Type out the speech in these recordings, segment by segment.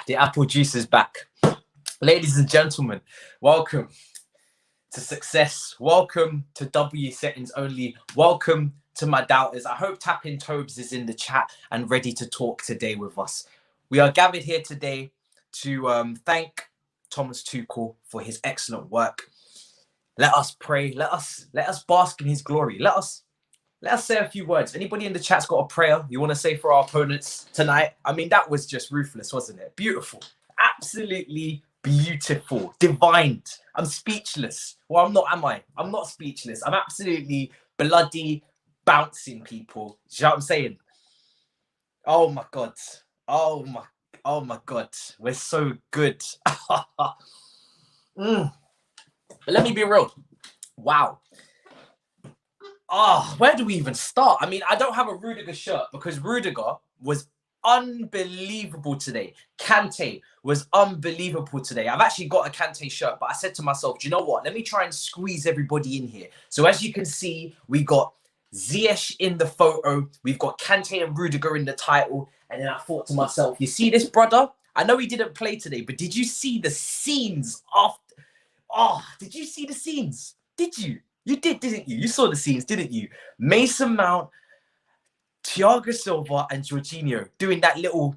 The apple juice is back. Ladies and gentlemen, welcome to success. Welcome to W settings only. Welcome to my doubters. I hope Tapping Tobes is in the chat and ready to talk today with us. We are gathered here today to thank Thomas Tuchel for his excellent work. Let us pray. Let us bask in his glory. Let us say a few words. Anybody in the chat's got a prayer you want to say for our opponents tonight? I mean, that was just ruthless, wasn't it? Beautiful. Absolutely beautiful. Divine. I'm speechless. Well, I'm not, am I? I'm not speechless. I'm absolutely bloody bouncing, people. Do you know what I'm saying? Oh, my God. Oh, my God. We're so good. But let me be real. Wow. Where do we even start? I mean, I don't have a Rudiger shirt because Rudiger was unbelievable today. Kante was unbelievable today. I've actually got a Kante shirt, but I said to myself, do you know what? Let me try and squeeze everybody in here. So as you can see, we got Ziyech in the photo. We've got Kante and Rudiger in the title. And then I thought to myself, you see this brother? I know he didn't play today, but did you see the scenes after? Did you see the scenes? Did you? You did, didn't you? You saw the scenes, didn't you? Mason Mount, Thiago Silva, and Jorginho doing that little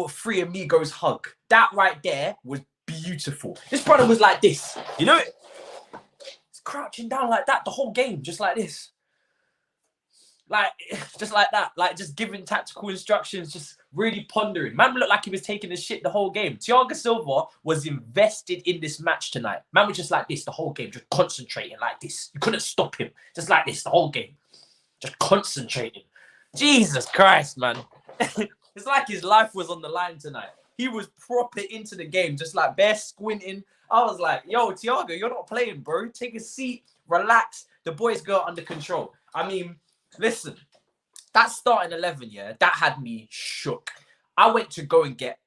Three Amigos hug. That right there was beautiful. This brother was like this, you know? He's crouching down like that the whole game, just like this. Like, just like that. Like, just giving tactical instructions, just really pondering. Man looked like he was taking the shit the whole game. Thiago Silva was invested in this match tonight. Man was just like this the whole game, just concentrating like this. You couldn't stop him. Just like this the whole game. Just concentrating. Jesus Christ, man. It's like his life was on the line tonight. He was proper into the game, just like bare squinting. I was like, yo, Thiago, you're not playing, bro. Take a seat, relax. The boys got under control. I mean, listen, that starting 11, yeah, that had me shook. I went to go and get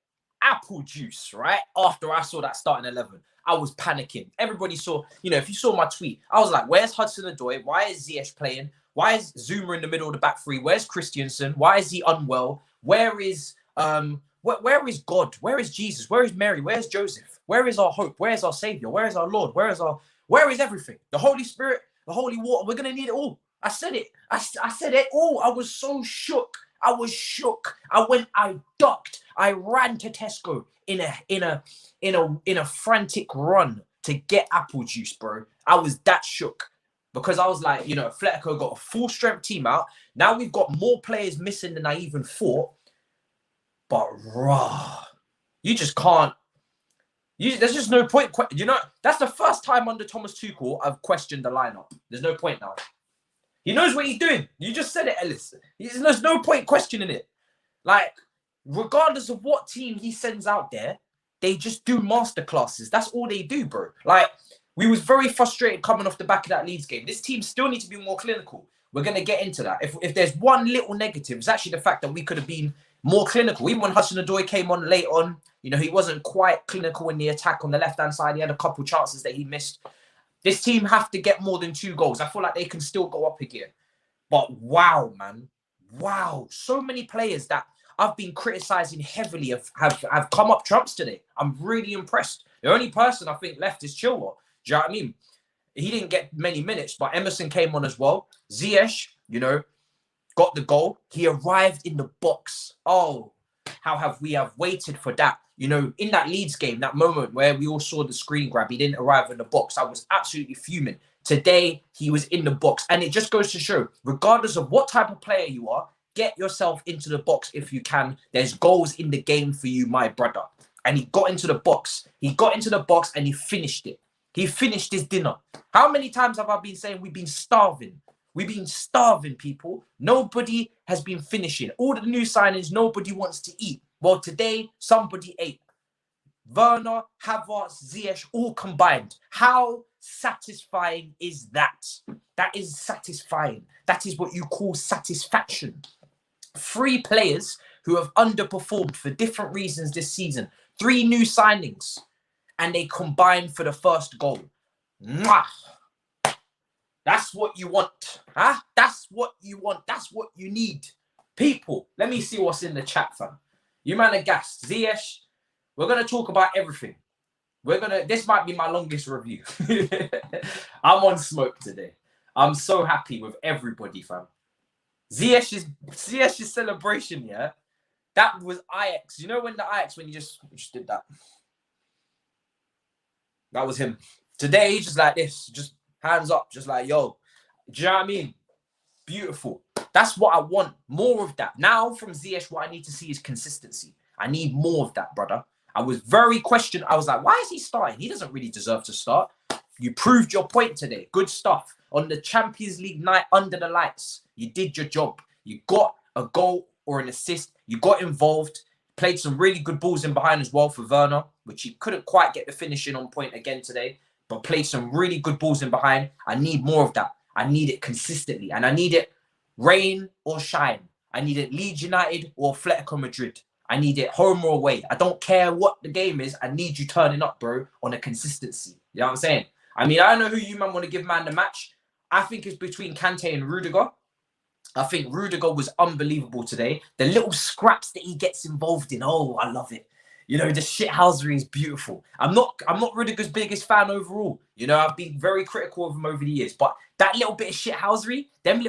apple juice, right? After I saw that starting 11, I was panicking. Everybody saw, if you saw my tweet, I was like, where's Hudson-Odoi? Why is Ziyech playing? Why is Zouma in the middle of the back three? Where's Christensen? Why is he unwell? Where is where is God? Where is Jesus? Where is Mary? Where's Joseph? Where is our hope? Where is our Savior? Where is our Lord? Where is everything? The Holy Spirit, the holy water. We're gonna need it all. I said it. I said it all. I was so shook. I was shook. I ducked. I ran to Tesco in a frantic run to get apple juice, bro. I was that shook because I was like, Atletico got a full strength team out. Now we've got more players missing than I even thought. But you just can't. There's just no point. That's the first time under Thomas Tuchel I've questioned the lineup. There's no point now. He knows what he's doing. You just said it, Ellis. There's no point questioning it. Like, regardless of what team he sends out there, they just do masterclasses. That's all they do, bro. Like, we was very frustrated coming off the back of that Leeds game. This team still needs to be more clinical. We're going to get into that. If there's one little negative, it's actually the fact that we could have been more clinical. Even when Hudson-Odoi came on late on, he wasn't quite clinical in the attack on the left-hand side. He had a couple chances that he missed. This team have to get more than 2 goals. I feel like they can still go up again. But wow, man. Wow. So many players that I've been criticizing heavily have come up trumps today. I'm really impressed. The only person I think left is Chilwell. Do you know what I mean? He didn't get many minutes, but Emerson came on as well. Ziyech, got the goal. He arrived in the box. Oh, how we have waited for that. In that Leeds game, that moment where we all saw the screen grab, he didn't arrive in the box. I was absolutely fuming. Today, he was in the box. And it just goes to show, regardless of what type of player you are, get yourself into the box if you can. There's goals in the game for you, my brother. And he got into the box. He got into the box and he finished it. He finished his dinner. How many times have I been saying we've been starving? We've been starving, people. Nobody has been finishing. All the new signings, nobody wants to eat. Well, today, somebody ate. Werner, Havertz, Ziyech, all combined. How satisfying is that? That is satisfying. That is what you call satisfaction. 3 players who have underperformed for different reasons this season. 3 new signings. And they combined for the first goal. Mwah! That's what you want. Huh? That's what you want. That's what you need. People, let me see what's in the chat, fam. You man are gassed. Ziyech, We're going to talk about everything. This might be my longest review. I'm on smoke today. I'm so happy with everybody, fam. Ziyech's celebration, yeah? That was Ajax. You know when you just did that? That was him. Today, just like this, just hands up, just like, yo. Do you know what I mean? Beautiful. That's what I want. More of that. Now from Ziyech, what I need to see is consistency. I need more of that, brother. I was very questioned. I was like, why is he starting? He doesn't really deserve to start. You proved your point today. Good stuff. On the Champions League night under the lights, you did your job. You got a goal or an assist. You got involved. Played some really good balls in behind as well for Werner, which he couldn't quite get the finishing on point again today, but played some really good balls in behind. I need more of that. I need it consistently, and I need it rain or shine. I need it Leeds United or Atletico Madrid. I need it home or away. I don't care what the game is. I need you turning up, bro, on a consistency. You know what I'm saying? I mean, I don't know who you man want to give man the match. I think it's between Kante and Rudiger. I think Rudiger was unbelievable today. The little scraps that he gets involved in, oh, I love it. You know, the shithousery is beautiful. I'm not Rudiger's biggest fan overall. You know, I've been very critical of him over the years, but that little bit of shithousery, them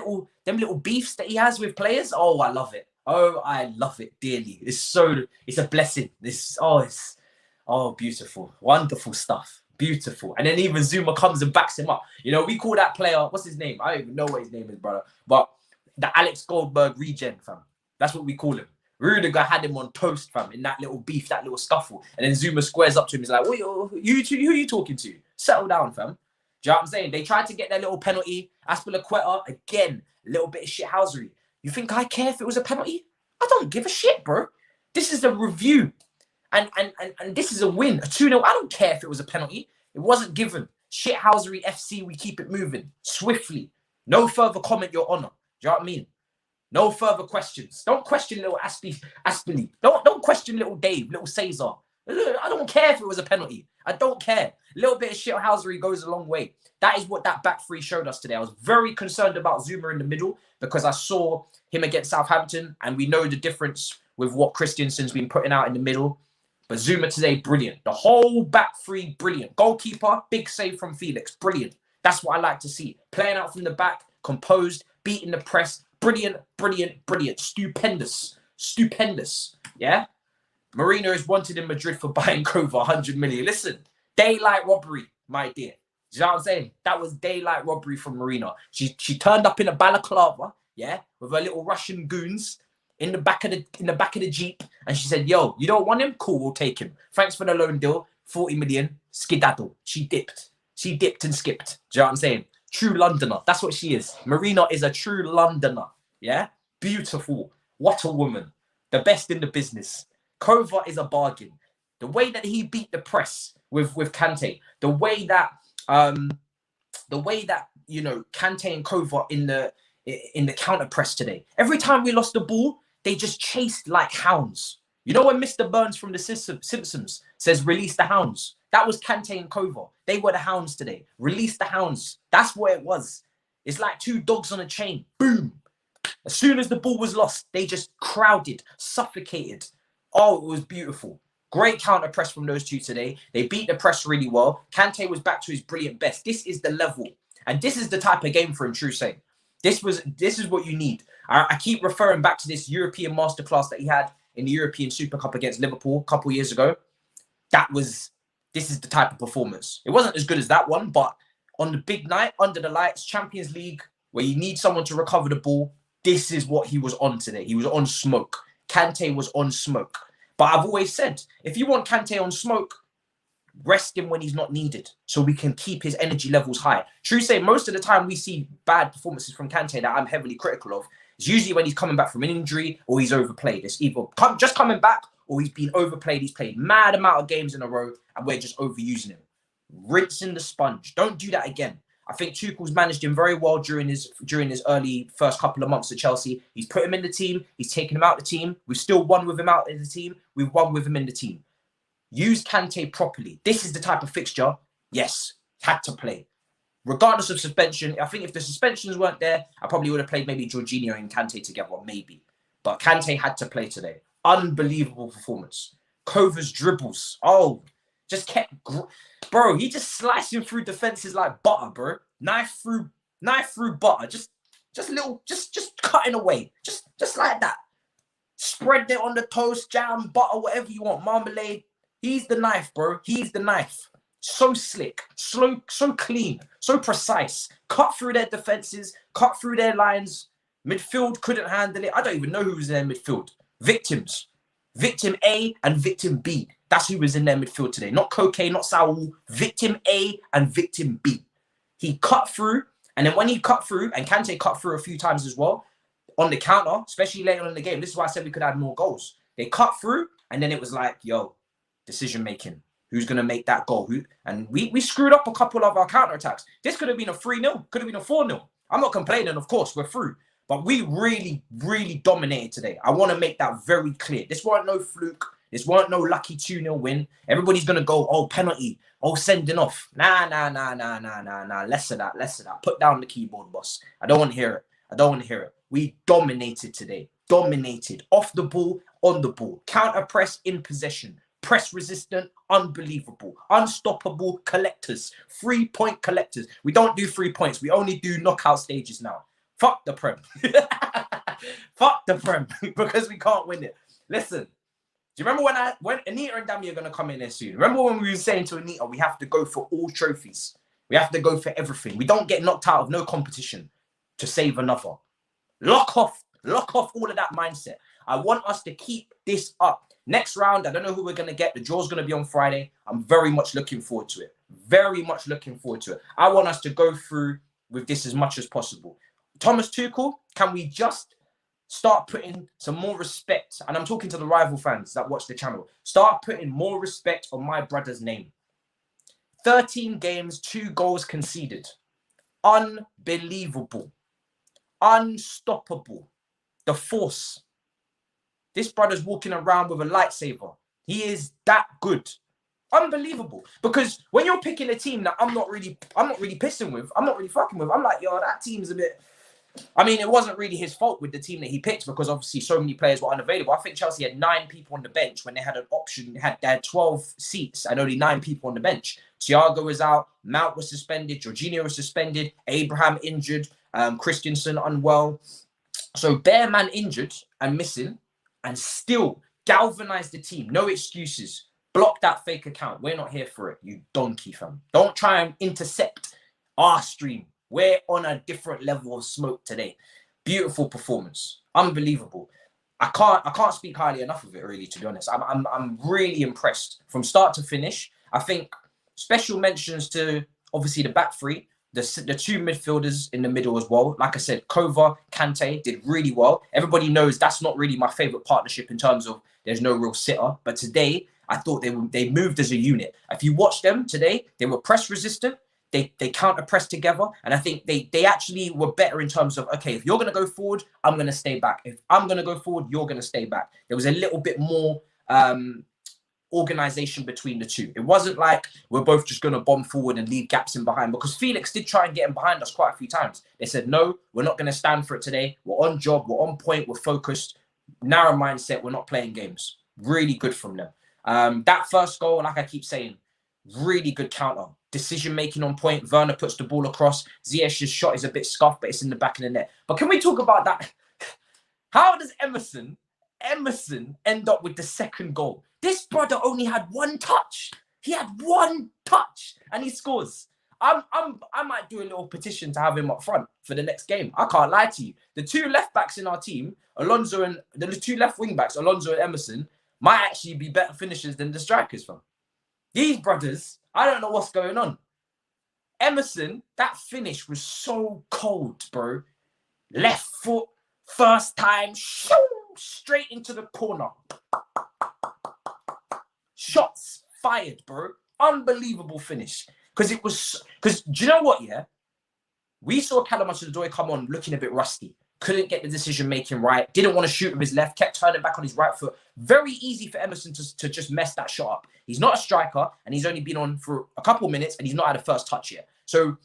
little beefs that he has with players, oh, I love it. Oh, I love it dearly. It's a blessing. It's beautiful. Wonderful stuff. Beautiful. And then even Zouma comes and backs him up. You know, we call that player, what's his name? I don't even know what his name is, brother. But the Alex Goldberg regen, fam. That's what we call him. Rudiger had him on toast, fam, in that little beef, that little scuffle. And then Zouma squares up to him. He's like, who are you talking to? Settle down, fam. Do you know what I'm saying? They tried to get their little penalty. Aspilicueta, again, a little bit of shithousery. You think I care if it was a penalty? I don't give a shit, bro. This is a review. And this is a win, a 2-0. I don't care if it was a penalty. It wasn't given. Shithousery FC, we keep it moving swiftly. No further comment, Your Honor. Do you know what I mean? No further questions. Don't question little Aspili. Don't question little Dave, little Cesar. I don't care if it was a penalty. I don't care. A little bit of shithousery goes a long way. That is what that back three showed us today. I was very concerned about Zouma in the middle because I saw him against Southampton, and we know the difference with what Christensen's been putting out in the middle. But Zouma today, brilliant. The whole back three, brilliant. Goalkeeper, big save from Felix, brilliant. That's what I like to see. Playing out from the back, composed, beating the press, brilliant, brilliant, brilliant. Stupendous, stupendous. Yeah? Marina is wanted in Madrid for buying Kova 100 million. Listen, daylight robbery, my dear. Do you know what I'm saying? That was daylight robbery from Marina. She turned up in a balaclava, yeah, with her little Russian goons in the back of the Jeep, and she said, "Yo, you don't want him? Cool, we'll take him. Thanks for the loan deal, 40 million. Skedaddle." She dipped and skipped. Do you know what I'm saying? True Londoner. That's what she is. Marina is a true Londoner. Yeah, beautiful. What a woman. The best in the business. Kova is a bargain. The way that he beat the press with Kante, the way that you know Kante and Kova in the counter press today. Every time we lost the ball, they just chased like hounds. You know when Mr. Burns from The Simpsons says release the hounds? That was Kante and Kova. They were the hounds today. Release the hounds. That's what it was. It's like two dogs on a chain. Boom. As soon as the ball was lost, they just crowded, suffocated. Oh, it was beautiful. Great counter press from those two today. They beat the press really well. Kante was back to his brilliant best. This is the level. And this is the type of game for him, true saying. This is what you need. I keep referring back to this European masterclass that he had in the European Super Cup against Liverpool a couple years ago. This is the type of performance. It wasn't as good as that one, but on the big night, under the lights, Champions League, where you need someone to recover the ball, this is what he was on today. He was on smoke. Kante was on smoke. But I've always said, if you want Kante on smoke, rest him when he's not needed so we can keep his energy levels high. True say, most of the time we see bad performances from Kante that I'm heavily critical of. It's usually when he's coming back from an injury or he's overplayed. It's either just coming back or he's been overplayed. He's played mad amount of games in a row and we're just overusing him. Rinsing the sponge. Don't do that again. I think Tuchel's managed him very well during his early first couple of months at Chelsea. He's put him in the team. He's taken him out the team. We've still won with him out in the team. We've won with him in the team. Use Kante properly. This is the type of fixture, yes, had to play. Regardless of suspension, I think if the suspensions weren't there, I probably would have played maybe Jorginho and Kante together, maybe. But Kante had to play today. Unbelievable performance. Kova's dribbles. Oh, just kept, bro. He just slicing through defenses like butter, bro. Knife through butter. Just cutting away. Just like that. Spread it on the toast, jam, butter, whatever you want, marmalade. He's the knife, bro. He's the knife. So slick, so clean, so precise. Cut through their defenses, cut through their lines. Midfield couldn't handle it. I don't even know who was in their midfield. Victims. Victim A and victim B. That's who was in their midfield today. Not Koke, not Saul. Victim A and victim B. He cut through, and then when he cut through, and Kante cut through a few times as well, on the counter, especially later on in the game. This is why I said we could add more goals. They cut through, and then it was like, yo, decision making. Who's going to make that goal? And we screwed up a couple of our counter-attacks. This could have been a 3-0. Could have been a 4-0. I'm not complaining, of course. We're through. But we really, really dominated today. I want to make that very clear. This weren't no fluke. This weren't no lucky 2-0 win. Everybody's going to go, oh, penalty. Oh, sending off. Nah. Less of that. Put down the keyboard, boss. I don't want to hear it. We dominated today. Dominated. Off the ball, on the ball. Counter press in possession. Press resistant, unbelievable. Unstoppable collectors. 3-point collectors. We don't do 3 points. We only do knockout stages now. Fuck the Prem. Fuck the Prem. Because we can't win it. Listen. Do you remember when Anita and Dami are going to come in there soon? Remember when we were saying to Anita, we have to go for all trophies. We have to go for everything. We don't get knocked out of no competition to save another. Lock off all of that mindset. I want us to keep this up. Next round, I don't know who we're going to get. The draw's going to be on Friday. I'm very much looking forward to it. Very much looking forward to it. I want us to go through with this as much as possible. Thomas Tuchel, can we just start putting some more respect? And I'm talking to the rival fans that watch the channel. Start putting more respect on my brother's name. 13 games, 2 goals conceded. Unbelievable. Unstoppable. The force. This brother's walking around with a lightsaber. He is that good. Unbelievable. Because when you're picking a team that I'm not really pissing with, I'm not really fucking with, I'm like, yo, that team's a bit... I mean, it wasn't really his fault with the team that he picked because obviously so many players were unavailable. I think Chelsea had 9 people on the bench when they had an option. They had 12 seats and only 9 people on the bench. Thiago was out. Mount was suspended. Jorginho was suspended. Abraham injured. Christensen unwell. So bare man injured and missing and still galvanized the team. No excuses. Block that fake account. We're not here for it, you donkey fam. Don't try and intercept our stream. We're on a different level of smoke today. Beautiful performance. Unbelievable. I can't speak highly enough of it, really, to be honest. I'm really impressed from start to finish. I think special mentions to obviously the back three, the 2 midfielders in the middle as well. Like I said, Kova, Kante did really well. Everybody knows that's not really my favorite partnership in terms of there's no real sitter. But today, I thought they moved as a unit. If you watch them today, they were press resistant. They counter pressed together, and I think they actually were better in terms of, okay, if you're going to go forward, I'm going to stay back. If I'm going to go forward, you're going to stay back. There was a little bit more organization between the two. It wasn't like we're both just going to bomb forward and leave gaps in behind, because Felix did try and get in behind us quite a few times. They said, no, we're not going to stand for it today. We're on job. We're on point. We're focused. Narrow mindset. We're not playing games. Really good from them. That first goal, like I keep saying, really good counter. Decision making on point. Werner puts the ball across. Ziyech's shot is a bit scuffed, but it's in the back of the net. But can we talk about that? How does Emerson end up with the second goal? This brother only had 1 touch. He had 1 touch and he scores. I might do a little petition to have him up front for the next game. I can't lie to you. The 2 left backs in our team, Alonso and the 2 left wing backs, Alonso and Emerson, might actually be better finishers than the strikers, fam. These brothers, I don't know what's going on. Emerson, that finish was so cold, bro. Left foot, first time, straight into the corner. Shots fired, bro. Unbelievable finish. Because do you know what, yeah? We saw Callum Hudson-Odoi come on looking a bit rusty. Couldn't get the decision-making right. Didn't want to shoot with his left. Kept turning back on his right foot. Very easy for Emerson to just mess that shot up. He's not a striker, and he's only been on for a couple of minutes, and he's not had a first touch yet. So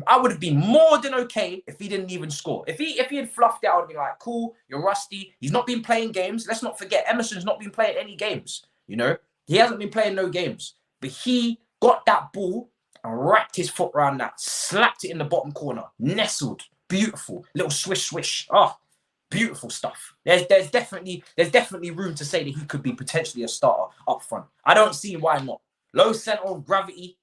I would have been more than okay if he didn't even score. If he had fluffed it, I would be like, cool, you're rusty. He's not been playing games. Let's not forget, Emerson's not been playing any games. You know, he hasn't been playing no games, but he got that ball and wrapped his foot around that, slapped it in the bottom corner, nestled, beautiful, little swish swish. Oh, beautiful stuff. There's definitely room to say that he could be potentially a starter up front. I don't see why not. Low center of gravity.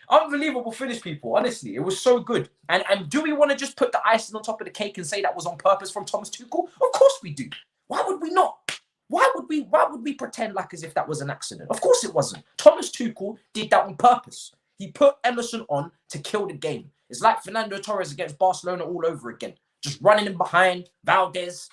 Unbelievable finish, people. Honestly, it was so good. And do we want to just put the icing on top of the cake and say that was on purpose from Thomas Tuchel? Of course we do. Why would we not? Why would we pretend like as if that was an accident? Of course it wasn't. Thomas Tuchel did that on purpose. He put Emerson on to kill the game. It's like Fernando Torres against Barcelona all over again. Just running in behind, Valdez,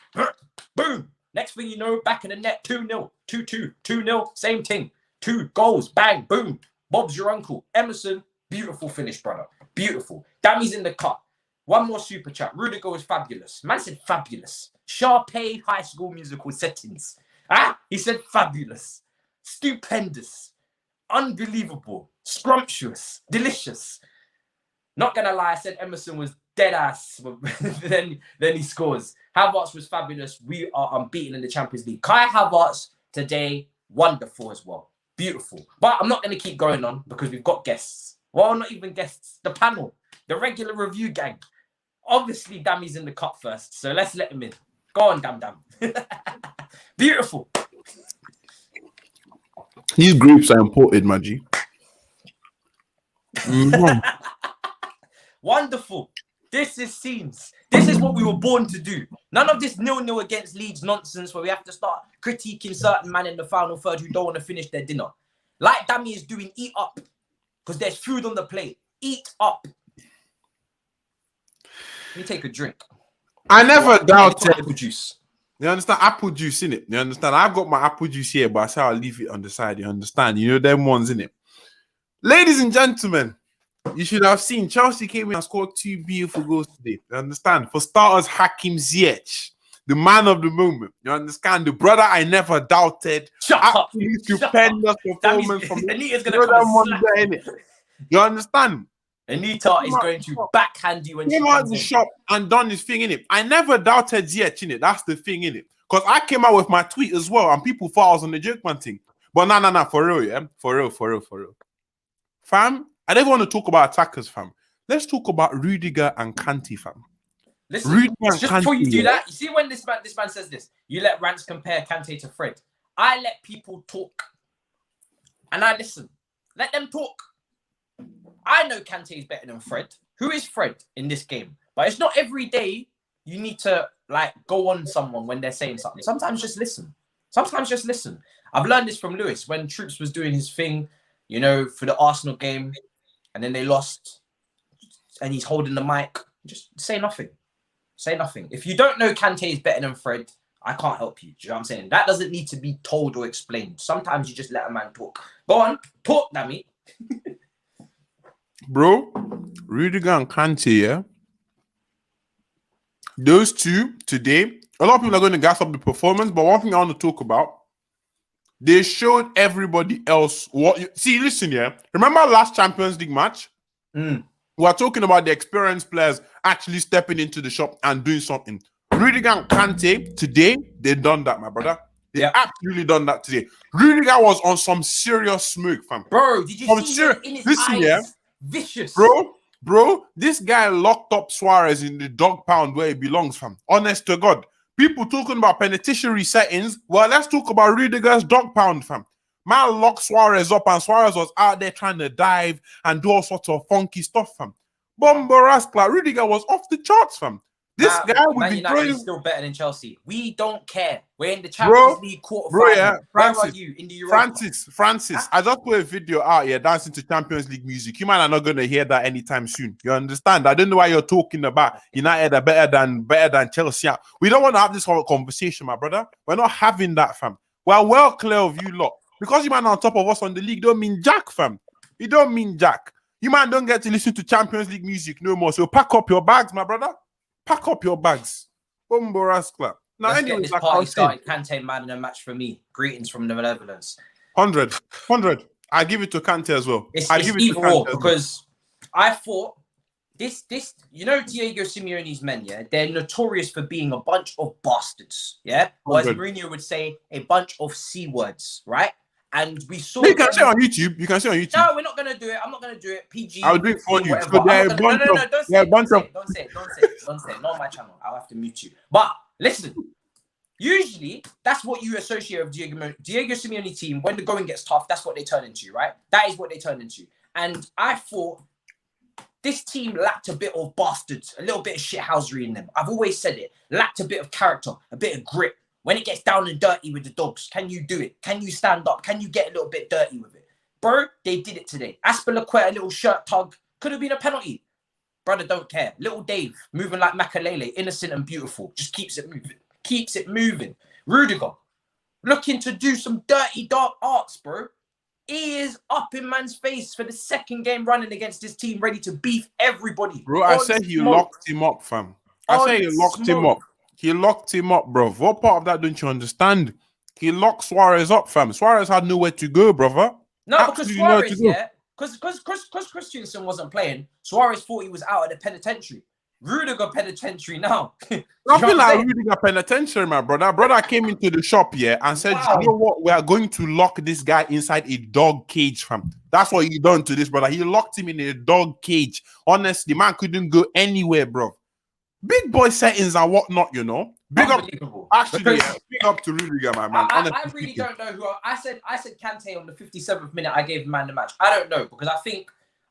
boom. Next thing you know, back in the net, 2-0, 2-2, 2-0, same thing. 2 goals, bang, boom. Bob's your uncle. Emerson, beautiful finish, brother. Beautiful. Dami's in the cut. One more super chat. Rudiger was fabulous. Man said fabulous. Sharpay High School Musical settings. He said fabulous. Stupendous. Unbelievable. Scrumptious. Delicious. Not gonna lie, I said Emerson was dead ass. then he scores. Havertz was fabulous. We are unbeaten in the Champions League. Kai Havertz today, wonderful as well. Beautiful. But I'm not going to keep going on because we've got guests. Well, not even guests. The panel. The regular review gang. Obviously, Dami's in the cut first. So let's let him in. Go on, Dam. Beautiful. These groups are imported, Maggie. Mm-hmm. Wonderful. This is scenes. This is what we were born to do. None of this 0-0 against Leeds nonsense where we have to start critiquing certain man in the final third who don't want to finish their dinner. Like Dami is doing, eat up. Because there's food on the plate. Eat up. Let me take a drink. I never doubted. Apple juice. You understand? Apple juice, innit? You understand? I've got my apple juice here, but I say I'll leave it on the side. You understand? You know them ones, innit? Ladies and gentlemen, you should have seen Chelsea came in and scored 2 beautiful goals today. You understand? For starters, Hakim Ziyech, the man of the moment. You understand? The brother I never doubted. Absolutely stupendous performance from Anita's going to come and slap. You understand? Anita is going to backhand you when she came out the shop and done his thing, innit? I never doubted Ziyech, innit? That's the thing, innit? Because I came out with my tweet as well and people thought I was on the joke man thing. But nah, for real, yeah? For real. Fam, I don't want to talk about attackers, fam. Let's talk about Rudiger and Kante, fam. Listen, Rudiger just Kante, before you do that, you see when this man says this, you let Rants compare Kante to Fred. I let people talk. And I listen. Let them talk. I know Kante is better than Fred. Who is Fred in this game? But it's not every day you need to like go on someone when they're saying something. Sometimes just listen. I've learned this from Lewis when Troops was doing his thing, you know, for the Arsenal game. And then they lost, and he's holding the mic. Just say nothing. Say nothing. If you don't know Kante is better than Fred, I can't help you. Do you know what I'm saying? That doesn't need to be told or explained. Sometimes you just let a man talk. Go on, talk, Dami. Bro, Rudiger and Kante, yeah? Those two today, a lot of people are going to gas up the performance, but one thing I want to talk about, they showed everybody else what you see. Listen, yeah. Remember last Champions League match? We are talking about the experienced players actually stepping into the shop and doing something. Rudiger and Kante today, they done that, my brother. They absolutely done that today. Rudiger was on some serious smoke, fam. Bro, did you see it in his eyes? Yeah? Vicious. Bro, this guy locked up Suarez in the dog pound where he belongs, fam. Honest to God. People talking about penitentiary settings. Well, let's talk about Rudiger's dog pound, fam. Man locked Suarez up and Suarez was out there trying to dive and do all sorts of funky stuff, fam. Bombaraskla, Rudiger was off the charts, fam. This guy would be United is still better than Chelsea. We don't care. We're in the Champions League quarterfinal. Yeah, where are you in the Europa? Francis, I just put a video out here dancing to Champions League music. You might are not going to hear that anytime soon. You understand? I don't know why you're talking about United are better than Chelsea. We don't want to have this whole conversation, my brother. We're not having that, fam. We're well clear of you lot. Because you man on top of us on the league don't mean jack, fam. You don't mean jack. You man don't get to listen to Champions League music no more. So pack up your bags, my brother. Pack up your bags. Bomboraskla. Now, let's get this party started. Kante man in a match for me. Greetings from the Netherlands. 100. I give it to Kante as well. It's either or because I thought this, you know, Diego Simeone's men, yeah, they're notorious for being a bunch of bastards, yeah? Or as Mourinho would say, a bunch of C words, right? And we saw. You can see on YouTube. You can see on YouTube. No, we're not gonna do it. I'm not gonna do it. PG. I'll do it for you. Whatever. So there are No, don't say it. Don't say it. Not on my channel. I'll have to mute you. But listen, usually that's what you associate with Diego Simeone team. When the going gets tough, that's what they turn into, right? That is what they turn into. And I thought this team lacked a bit of bastards, a little bit of shithousery in them. I've always said it. Lacked a bit of character, a bit of grit. When it gets down and dirty with the dogs, can you do it? Can you stand up? Can you get a little bit dirty with it? Bro, they did it today. Aspilicueta, a little shirt tug. Could have been a penalty. Brother, don't care. Little Dave, moving like Makalele, innocent and beautiful. Just keeps it moving. Keeps it moving. Rudiger, looking to do some dirty, dark arts, bro. He is up in man's face for the second game running against this team, ready to beef everybody. Bro, I said he locked him up, fam. I say he locked him up. He locked him up, bro. What part of that don't you understand? He locked Suarez up, fam. Suarez had nowhere to go, brother. No, because Suarez, yeah, because Christensen wasn't playing. Suarez thought he was out of the penitentiary. Rudiger penitentiary now. I feel like Rudiger penitentiary, my brother. Brother came into the shop here and said, you know what? We are going to lock this guy inside a dog cage, fam. That's what he done to this brother. He locked him in a dog cage. Honestly, man couldn't go anywhere, bro. Big boy settings and whatnot, you know. Big up to Rudiger, my man. I really don't know who I said Kante on the 57th minute. I gave man the match. I don't know because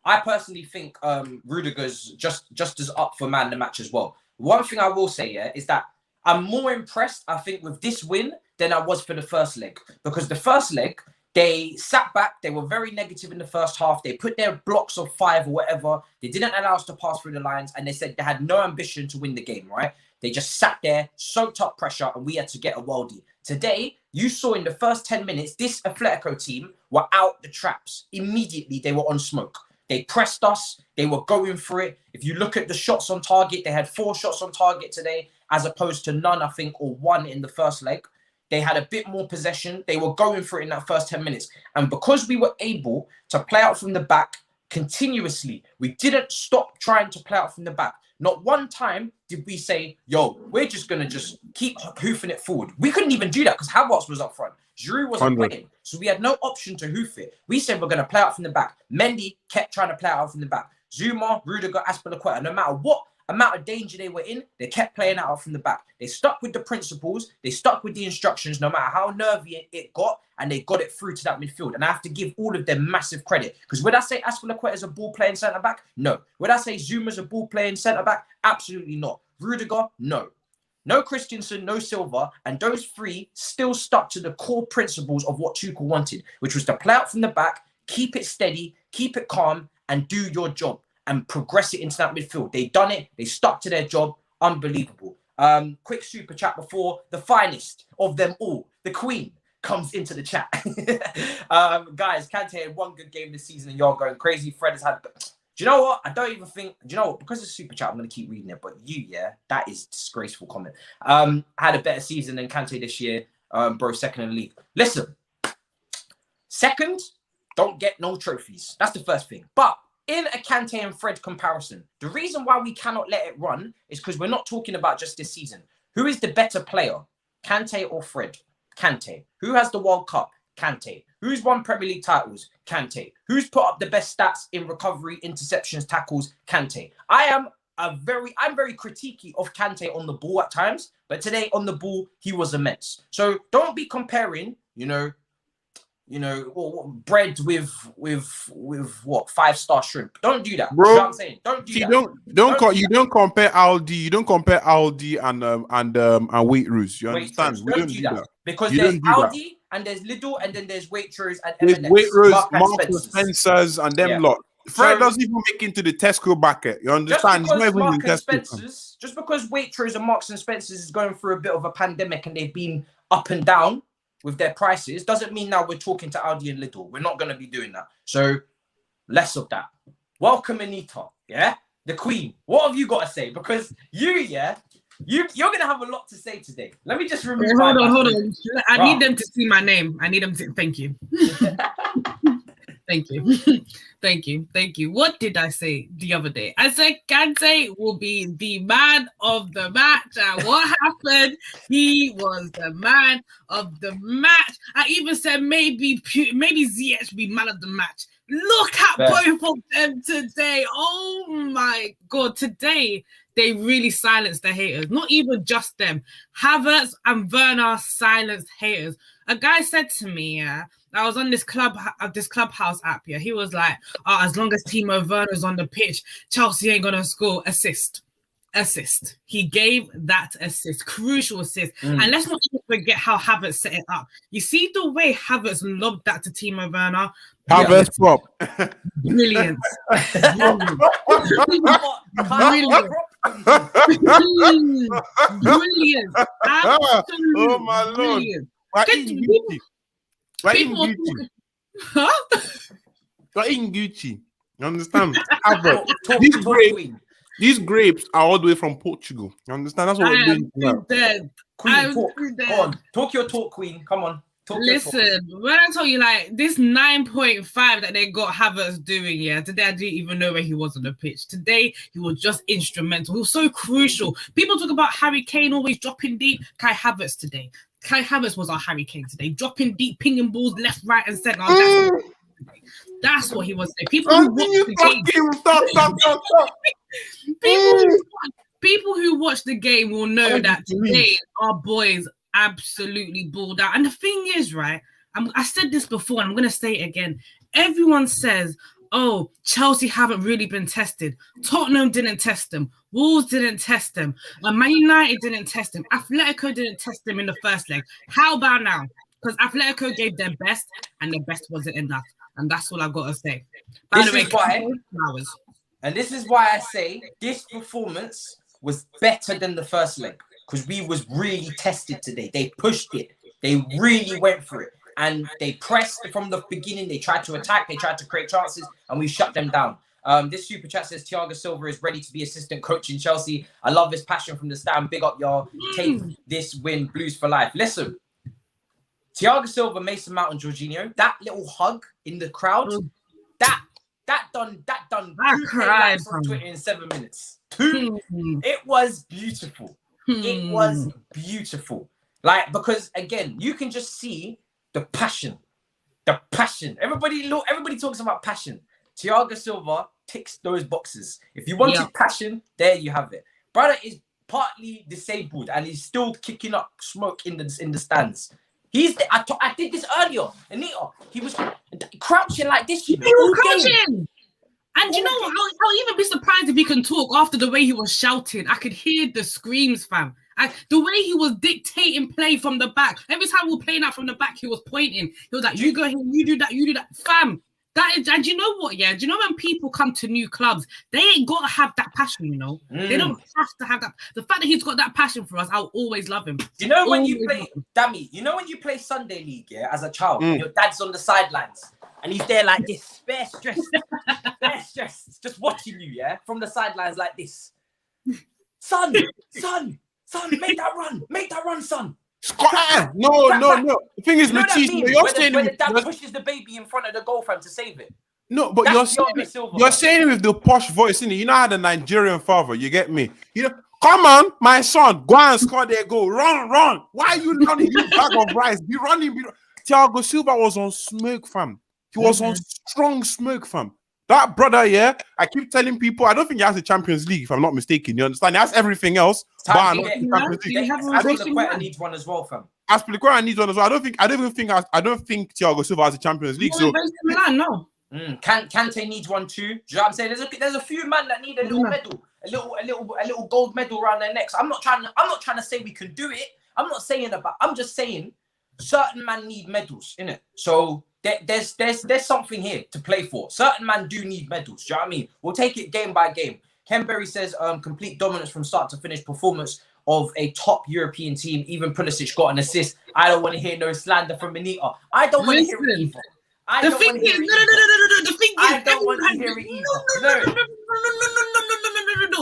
I personally think Rudiger's just as up for man the match as well. One thing I will say, yeah, is that I'm more impressed, I think, with this win than I was for the first leg. Because the first leg, they sat back. They were very negative in the first half. They put their blocks of 5 or whatever. They didn't allow us to pass through the lines. And they said they had no ambition to win the game, right? They just sat there, soaked up pressure, and we had to get a worldie. Today, you saw in the first 10 minutes, this Atletico team were out the traps. Immediately, they were on smoke. They pressed us. They were going for it. If you look at the shots on target, they had 4 shots on target today, as opposed to none, I think, or 1 in the first leg. They had a bit more possession. They were going for it in that first 10 minutes. And because we were able to play out from the back continuously, we didn't stop trying to play out from the back. Not one time did we say, yo, we're just going to just keep hoofing it forward. We couldn't even do that because Havertz was up front. Giroud wasn't playing. So we had no option to hoof it. We said we're going to play out from the back. Mendy kept trying to play out from the back. Zouma, Rudiger, Aspilicueta, no matter what amount of danger they were in, they kept playing out from the back. They stuck with the principles. They stuck with the instructions, no matter how nervy it got, and they got it through to that midfield. And I have to give all of them massive credit. Because would I say Aspilicueta is a ball-playing centre-back? No. Would I say Zuma's a ball-playing centre-back? Absolutely not. Rudiger? No. No Christensen, no Silva, and those 3 still stuck to the core principles of what Tuchel wanted, which was to play out from the back, keep it steady, keep it calm, and do your job and progress it into that midfield. They done it. They stuck to their job. Unbelievable. Quick super chat before the finest of them all, the Queen, comes into the chat. Guys, Kante had 1 good game this season and y'all going crazy. Fred has had... Do you know what? I don't even think... Do you know what? Because it's super chat, I'm going to keep reading it. But that is disgraceful comment. Had a better season than Kante this year. Bro, second in the league. Listen. Second, don't get no trophies. That's the first thing. But in a Kante and Fred comparison, the reason why we cannot let it run is because we're not talking about just this season. Who is the better player? Kante or Fred? Kante. Who has the World Cup? Kante. Who's won Premier League titles? Kante. Who's put up the best stats in recovery, interceptions, tackles? Kante. I'm very critiquey of Kante on the ball at times, but today on the ball, he was immense. So don't be comparing, bread with what 5-star shrimp. Don't do that. Bro, you know what I'm saying? Don't do that. You don't compare Aldi. You don't compare Aldi and Waitrose. You understand? We don't do that. Because there's Aldi and there's Lidl and then there's Waitrose and M&S. Waitrose, Marks and Spencer's and them lot. Fred doesn't even make into the Tesco bucket. You understand? Just because Waitrose and Marks and Spencer's is going through a bit of a pandemic and they've been up and down with their prices, doesn't mean now we're talking to Aldi and Lidl. We're not going to be doing that. So less of that. Welcome, Anita. Yeah, the Queen. What have you got to say? Because you're going to have a lot to say today. Let me just remove. Hold on. I need them to see my name. I need them to. Thank you. Thank you. Thank you. What did I say the other day? I said Kante will be the man of the match. And what happened? He was the man of the match. I even said maybe Ziyech be man of the match. Look at both of them today. Oh my God. Today, they really silenced the haters. Not even just them. Havertz and Werner silenced haters. A guy said to me, I was on this Clubhouse app, he was like, as long as Timo Werner's on the pitch, Chelsea ain't gonna score. Assist. He gave that assist, crucial assist. And let's not even forget how Havertz set it up. You see the way Havertz lobbed that to Timo Werner? Havertz prop. Brilliant. Brilliant. Absolutely. Oh my Lord. Brilliant. We're eating Gucci. You understand? These grapes are all the way from Portugal. You understand? That's what we're doing now. Queen, talk. Go on. Talk your talk, Queen. Come on. Listen, when I tell you, like, this 9.5 that they got Havertz doing, today I didn't even know where he was on the pitch. Today, he was just instrumental. He was so crucial. People talk about Harry Kane always dropping deep. Kai Havertz today. Kai Havertz was our Harry Kane today. Dropping deep, pinging balls left, right, and centre. That's what he was saying. People who watch the game. People who watch the game will know that today our boys absolutely balled out. And the thing is, right, I said this before and I'm going to say it again. Everyone says, oh, Chelsea haven't really been tested. Tottenham didn't test them. Wolves didn't test them. Man United didn't test them. Atletico didn't test them in the first leg. How about now? Because Atletico gave their best and their best wasn't enough. And that's all I've got to say. This is why I say this performance was better than the first leg. Because we was really tested today. They pushed it. They really went for it. And they pressed from the beginning. They tried to attack. They tried to create chances. And we shut them down. This super chat says Thiago Silva is ready to be assistant coach in Chelsea. I love his passion from the stand. Big up, y'all. Take this win. Blues for life. Listen. Thiago Silva, Mason Mount, and Jorginho. That little hug in the crowd. That done. I cried on Twitter in 7 minutes. It was beautiful. It was beautiful. Like, because again, you can just see the passion. Everybody talks about passion. Thiago Silva ticks those boxes. If you wanted passion, there you have it. Brother is partly disabled and he's still kicking up smoke in the stands. I did this earlier, Anita. He was crouching like this. He was crouching. And you know what? I'll even be surprised if he can talk after the way he was shouting. I could hear the screams, fam. The way he was dictating play from the back. Every time we were playing out from the back, he was pointing. He was like, you go here, you do that. Fam, that is, and you know what, do you know when people come to new clubs, they ain't got to have that passion, you know? They don't have to have that. The fact that he's got that passion for us, I'll always love him. You know when you play, Dami, you know when you play Sunday League, as a child, your dad's on the sidelines, and he's there like this, bare stressed, just watching you, from the sidelines like this. Son, make that run, son. No. The thing is, Matisse, you're saying when the dad pushes the baby in front of the goal frame to save it. No, but you're saying it with the posh voice, innit? You know how the Nigerian father, you get me? You know, come on, my son, go and score their goal. Run. Why are you running, you bag of rice? Be running. Thiago Silva was on smoke, fam. He was on strong smoke, fam. That brother, I keep telling people, I don't think he has the Champions League, if I'm not mistaken. You understand? He has everything else, but not the Champions League. Aspilicueta needs one as well, fam. Aspilicueta needs one as well. I don't think Thiago Silva has the Champions League. So no. Kante needs one too. Do you know what I'm saying? There's a few men that need a little medal, a little gold medal around their necks. I'm not trying to say we can do it. I'm just saying certain men need medals, innit? So there's something here to play for. Certain men do need medals. Do you know what I mean? We'll take it game by game. Ken Berry says complete dominance from start to finish performance of a top European team. Even Pulisic got an assist. I don't want to hear no slander from Anita. I don't want to hear it either. I don't want to hear it either.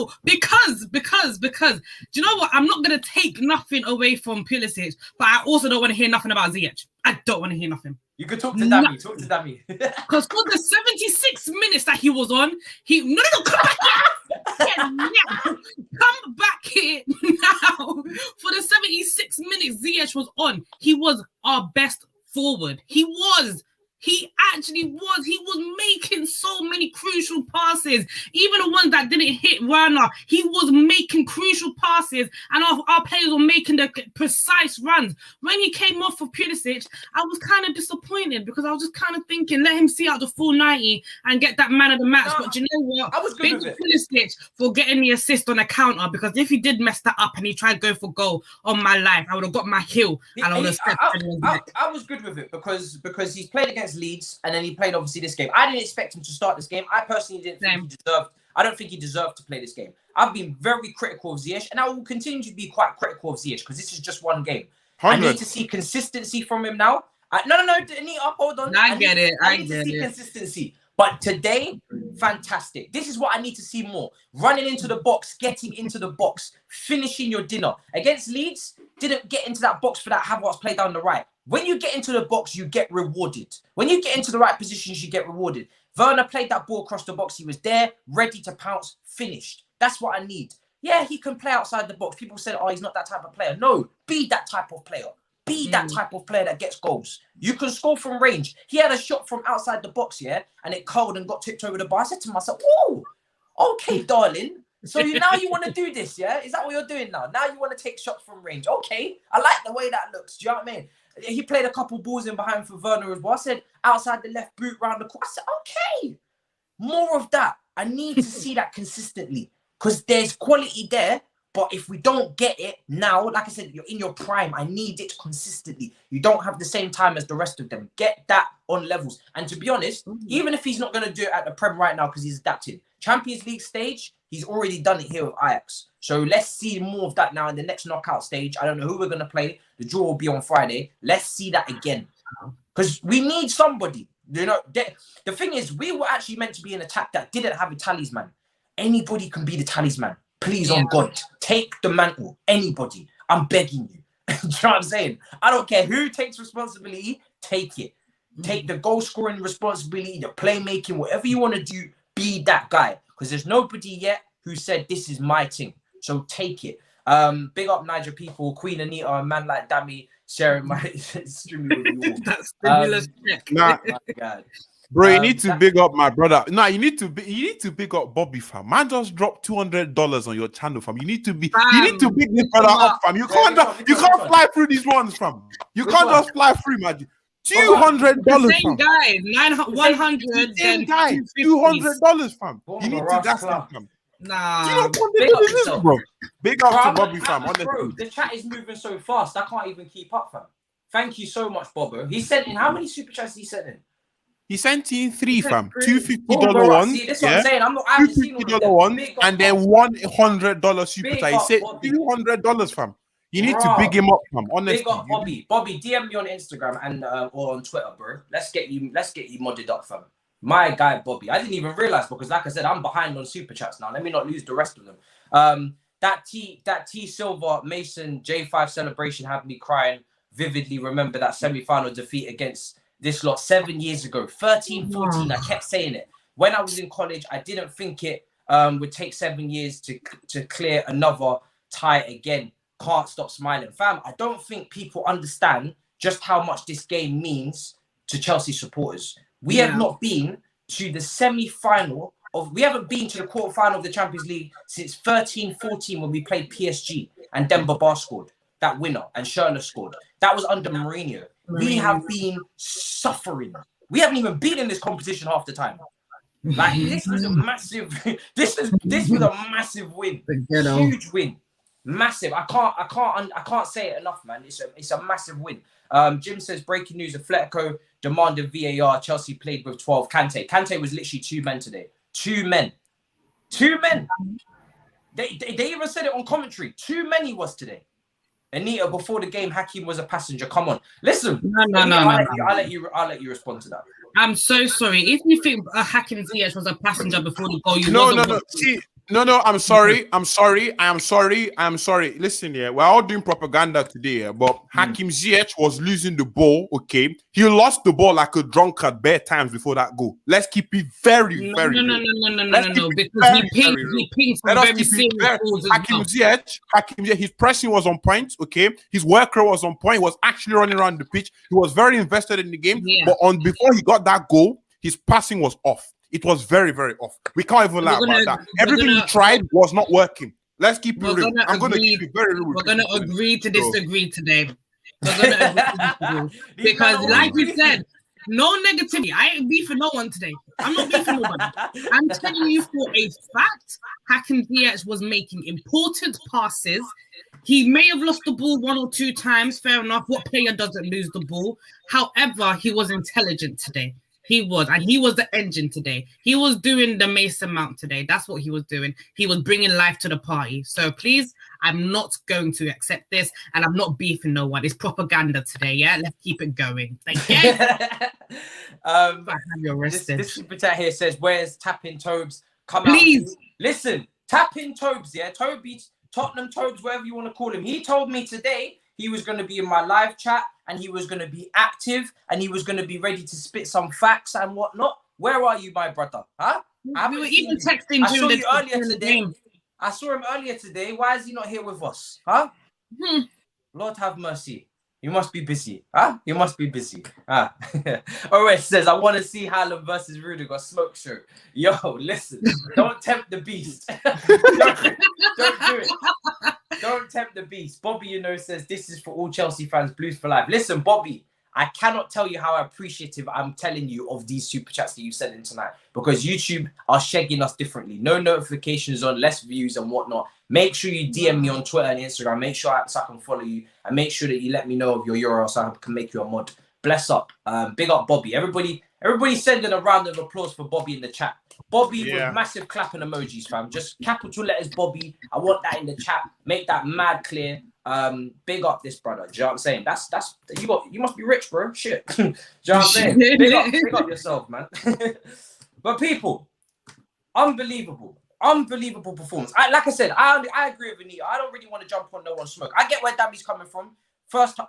chill because do you know what? I'm not gonna take nothing away from Pulisic, but I also don't want to hear nothing about Ziyech. I don't want to hear nothing. You could talk to Dami. Talk to Dami. Because for the 76 minutes that he was on, come back here. Come back here now. For the 76 minutes Ziyech was on, he was our best forward. He actually was. He was making so many crucial passes. Even the ones that didn't hit Werner, he was making crucial passes, and our players were making the precise runs. When he came off for Pulisic, I was kind of disappointed because I was just kind of thinking, let him see out the full 90 and get that man of the match. But you know what? I was good with it. Pulisic for getting the assist on a counter, because if he did mess that up and he tried to go for goal on my life, I would have got my heel and I would have stepped. I was good with it because he's played against Leeds, and then he played obviously this game. I didn't expect him to start this game. I personally didn't think he deserved. I don't think he deserved to play this game. I've been very critical of Ziyech, and I will continue to be quite critical of Ziyech because this is just one game. 100. I need to see consistency from him now. No, Anita, hold on. I get it. I need to see consistency. But today, fantastic. This is what I need to see more. Running into the box, getting into the box, finishing your dinner. Against Leeds, didn't get into that box for that Havertz play down the right. When you get into the box, you get rewarded. When you get into the right positions, you get rewarded. Werner played that ball across the box. He was there, ready to pounce, finished. That's what I need. Yeah, he can play outside the box. People said, oh, he's not that type of player. No, be that type of player. Be that type of player that gets goals. You can score from range. He had a shot from outside the box, yeah, and it curled and got tipped over the bar. I said to myself, whoa, okay, darling. So now you want to do this, yeah? Is that what you're doing now? Now you want to take shots from range. Okay, I like the way that looks. Do you know what I mean? He played a couple balls in behind for Werner as well. I said, outside the left boot, round the corner. I said, okay, more of that. I need to see that consistently because there's quality there. But if we don't get it now, like I said, you're in your prime. I need it consistently. You don't have the same time as the rest of them. Get that on levels. And to be honest, even if he's not going to do it at the Prem right now because he's adapted, Champions League stage, he's already done it here with Ajax. So let's see more of that now in the next knockout stage. I don't know who we're going to play. The draw will be on Friday. Let's see that again. Because we need somebody. You know, the thing is, we were actually meant to be an attack that didn't have a talisman. Anybody can be the talisman. Please, on God, take the mantle. Anybody. I'm begging you. Do you know what I'm saying? I don't care who takes responsibility. Take it. Take the goal scoring responsibility, the playmaking, whatever you want to do, be that guy. Because there's nobody yet who said, this is my thing. So take it. Big up Niger people, Queen Anita, a man like Dami, sharing my streaming with you all. That's stimulus check. Nah, my God. Bro, you need to big up my brother. Nah, you need to big up Bobby, fam. Man just dropped $200 on your channel, fam. You need to big this brother up, fam. You can't fly through these ones, fam. You can't just fly through, man. $200, same guy, 100, same guy, $200, fam. You need to gas him, fam. Nah, you know what this is, bro. Big up to Bobby, fam. Bro, the chat is moving so fast. I can't even keep up, fam. Thank you so much, Bobo. He sent in how many super chats he sent in? He sent in 3, fam. Two $50 ones. See, that's what I'm saying. I haven't seen $50 ones, and then $100 super chat. He said $200, fam. You need to big him up, fam. Honestly. Big up Bobby. Bobby, DM me on Instagram and or on Twitter, bro. Let's get you modded up, fam. My guy Bobby. I didn't even realize because, like I said, I'm behind on super chats now. Let me not lose the rest of them. That T Silva Mason J5 celebration had me crying. Vividly remember that semi-final defeat against this lot 7 years ago, 13, 14. I kept saying it. When I was in college, I didn't think it would take 7 years to clear another tie again. Can't stop smiling. Fam, I don't think people understand just how much this game means to Chelsea supporters. We have not been to the semi-final we haven't been to the quarterfinal of the Champions League since 13-14 when we played PSG and Demba Ba scored that winner and Schürrle scored. That was under Mourinho. We have been suffering. We haven't even been in this competition half the time. Like this was a massive. This was a massive win. Huge win. Massive. I can't say it enough, man. It's a massive win. Jim says breaking news: Atletico demanded VAR. Chelsea played with 12. Kante was literally 2 men today. 2 men. 2 men. They even said it on commentary. 2 men he was today. Anita, before the game, Hakim was a passenger. Come on, listen. No. I'll let you respond to that. I'm so sorry. If you think Hakim Ziyech was a passenger before the goal, no. See, No, I'm sorry. I am sorry. Listen here, we're all doing propaganda today, but Hakim Ziyech was losing the ball, okay? He lost the ball like a drunkard bare times before that goal. Let's keep it very real. No, because he pinged some very serious balls as Hakim Ziyech, his pressing was on point, okay? His work rate was on point. He was actually running around the pitch. He was very invested in the game, but before he got that goal, his passing was off. It was very, very off. We can't even lie about that. Everything he tried was not working. Let's keep it real. I'm going to keep it very real. We're going to agree to disagree today. We're going to agree to disagree. Because like you said, no negativity. I ain't beefing no one today. I'm not beefing nobody. I'm telling you for a fact, Hakim Ziyech was making important passes. He may have lost the ball 1 or 2 times. Fair enough. What player doesn't lose the ball? However, he was intelligent today. He was, and he was the engine today. He was doing the Mason Mount today. That's what he was doing. He was bringing life to the party. So please, I'm not going to accept this, and I'm not beefing no one. It's propaganda today, yeah? Let's keep it going. Thank you. This super chat here says, where's Tapping Tobes? Come please. Out. Listen, Tapping Tobes, yeah? Toby, Tottenham Tobes, whatever you want to call him. He told me today he was going to be in my live chat and he was going to be active and he was going to be ready to spit some facts and whatnot. Where are you, my brother? Huh? We were even texting. I saw you earlier today. I saw him earlier today. Why is he not here with us? Huh? Lord have mercy. You must be busy. Huh? You must be busy. Huh? Alright, says, I want to see Haaland versus Rudiger smoke show. Yo, listen. Don't tempt the beast. Don't do it. Don't tempt the beast. Bobby, says, this is for all Chelsea fans, Blues for life. Listen, Bobby, I cannot tell you how appreciative I'm telling you of these super chats that you sent in tonight, because YouTube are shagging us differently. No notifications on, less views and whatnot. Make sure you DM me on Twitter and Instagram. Make sure so I can follow you, and make sure that you let me know of your URL so I can make you a mod. Bless up. Big up Bobby. Everybody sending a round of applause for Bobby in the chat. Bobby with massive clapping emojis, fam. Just capital letters Bobby. I want that in the chat. Make that mad clear. Big up this brother. Do you know what I'm saying? That's you must be rich, bro. Shit. Do you know what I'm saying? Big up yourself, man. But people, unbelievable performance. Like I said, I agree with Anita. I don't really want to jump on no one's smoke. I get where Dami's coming from. First,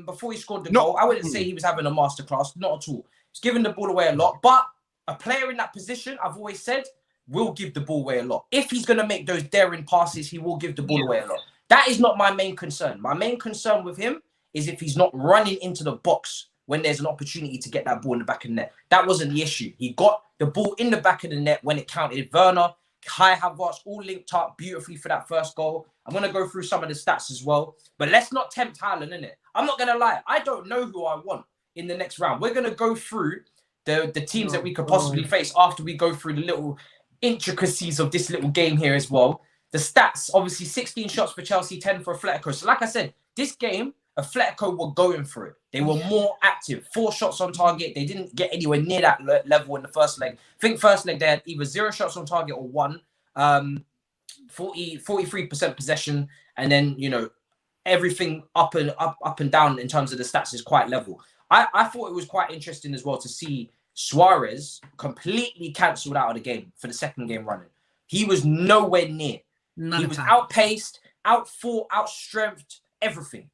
before he scored the goal, I wouldn't say he was having a masterclass. Not at all. He's giving the ball away a lot. But a player in that position, I've always said, will give the ball away a lot. If he's going to make those daring passes, he will give the ball away a lot. That is not my main concern. My main concern with him is if he's not running into the box when there's an opportunity to get that ball in the back of the net. That wasn't the issue. He got the ball in the back of the net when it counted. Werner, Kai Havertz, all linked up beautifully for that first goal. I'm going to go through some of the stats as well. But let's not tempt Haaland, innit? I'm not going to lie. I don't know who I want in the next round. We're going to go through the teams that we could possibly face after we go through the little intricacies of this little game here as well. The stats, obviously 16 shots for Chelsea, 10 for Atletico. So like I said, this game, Atletico were going for it. They were more active. 4 shots on target. They didn't get anywhere near that level in the first leg. I think first leg they had either 0 shots on target or 1. 43% possession. And then, everything up and down in terms of the stats is quite level. I thought it was quite interesting as well to see Suarez completely cancelled out of the game for the second game running. He was nowhere near. He was outpaced, outfought, outstrengthed, everything.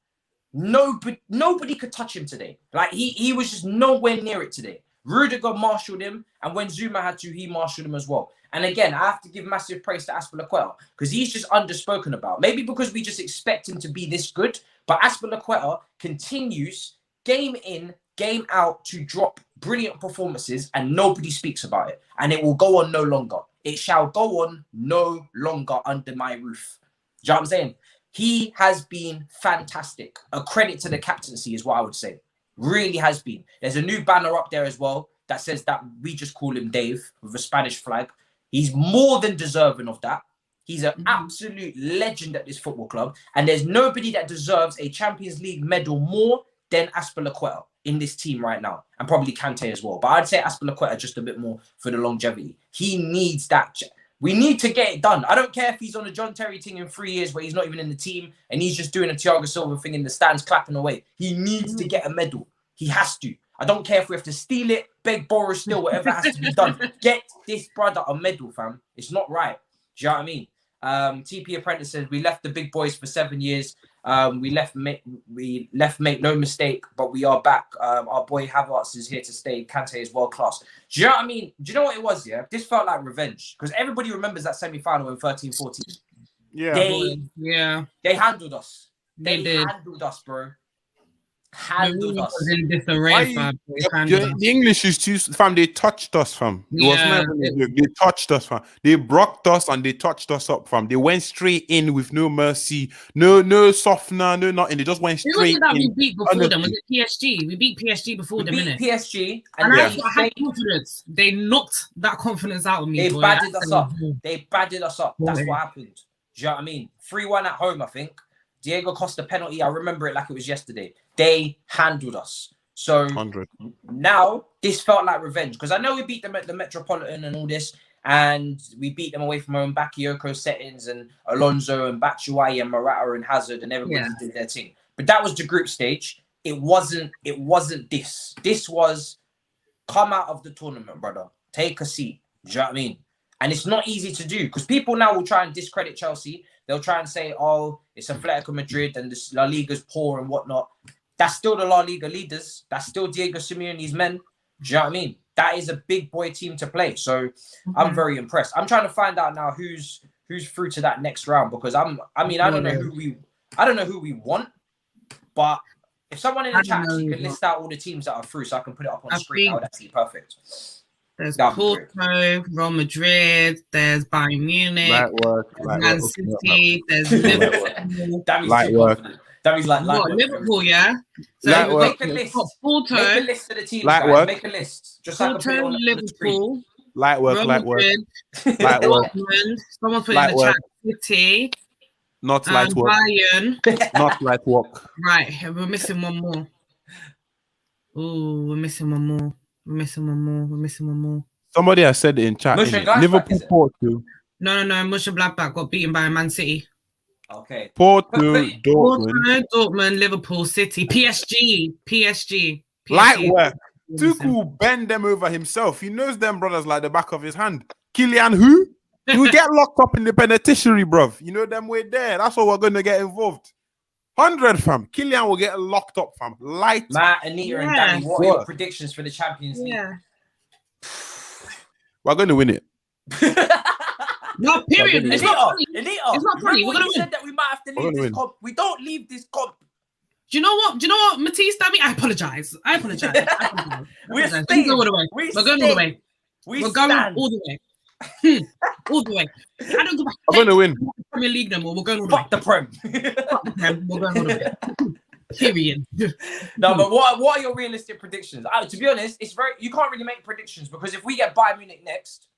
Nobody could touch him today. Like he was just nowhere near it today. Rudiger marshalled him, and when Zouma had to, he marshalled him as well. And again, I have to give massive praise to Aspilicueta because he's just underspoken about. Maybe because we just expect him to be this good, but Aspilicueta continues game in, game out to drop brilliant performances, and nobody speaks about it. And it will go on no longer. It shall go on no longer under my roof. Do you know what I'm saying? He has been fantastic. A credit to the captaincy is what I would say. Really has been. There's a new banner up there as well that says that we just call him Dave with a Spanish flag. He's more than deserving of that. He's an absolute legend at this football club. And there's nobody that deserves a Champions League medal more than Aspilicueta in this team right now. And probably Kante as well. But I'd say Aspilicueta just a bit more for the longevity. He needs that. We need to get it done. I don't care if he's on a John Terry thing in 3 years where he's not even in the team and he's just doing a Thiago Silva thing in the stands clapping away. He needs to get a medal. He has to. I don't care if we have to steal it, beg, borrow, steal, whatever has to be done. Get this brother a medal, fam. It's not right. Do you know what I mean? TP Apprentice says, we left the big boys for 7 years. We left, make no mistake, but we are back. Our boy Havertz is here to stay. Kante is world class. Do you know what I mean? Do you know what it was? Yeah, this felt like revenge because everybody remembers that semi-final in 13-14. Yeah, they handled us. They did. Handled us, bro. Handled us. In disarray, fam. The English is too, fam. They touched us, fam. They touched us, fam. They brocked us and they touched us up, fam. They went straight in with no mercy, no softener, no nothing. They just went straight in. We beat before them. Was it PSG? We beat PSG before them, innit? PSG, and I had confidence. They knocked that confidence out of me. They badded us up. They badded us up. That's what happened. Do you know what I mean? 3-1 at home, I think. Diego Costa penalty. I remember it like it was yesterday. They handled us. So 100. Now this felt like revenge because I know we beat them at the Metropolitan and all this, and we beat them away from home. Bakayoko settings and Alonso and Batshuayi and Morata and Hazard and everybody did their thing. But that was the group stage. It wasn't this. This was come out of the tournament, brother. Take a seat. Do you know what I mean? And it's not easy to do because people now will try and discredit Chelsea. They'll try and say, oh, it's Atletico Madrid and this La Liga's poor and whatnot. That's still the La Liga leaders. That's still Diego Simeone's men. Do you know what I mean? That is a big boy team to play. So I'm very impressed. I'm trying to find out now who's through to that next round because I don't know who we want, but if someone in the chat can list out all the teams that are through so I can put it up on the screen, that would actually be perfect. There's Porto, Real Madrid, there's Bayern Munich, Man City, there's Liverpool. Light work. Dami's like Liverpool, yeah? So make a list. Porto, make a list of the teams, light guys. Work. Make a list. Just so Porto, Liverpool. Light work. Someone put in the chat, City. Not light work. Bayern. Not light work. Right, we're missing one more. Ooh, we're missing one more. Somebody has said it in chat. Liverpool, Porto. No. Mönchengladbach got beaten by Man City. Okay. Porto, Dortmund, Liverpool, City, PSG. Light work. Tuchel bend them over himself. He knows them brothers like the back of his hand. Kylian who? He will get locked up in the penitentiary, bruv. You know them way there. That's what we're going to get involved. 100, fam. Kylian will get locked up, fam. Light. Matt, Anita, and Dami, what are your predictions for the Champions League? Yeah. We're going to win it. No, period. It's not funny. It's not funny. We're going to win. Said that we might have to leave this comp. We don't leave this comp. Do you know what, Matisse, Dami? I apologize. We're going all the way. We're going all the way. We're going all the way. All the way. I don't give a I'm going to win. Premier League no more. We're going all the way. Fuck the Prem. We're going all the way. Period. No, but what are your realistic predictions? To be honest, you can't really make predictions because if we get Bayern Munich next,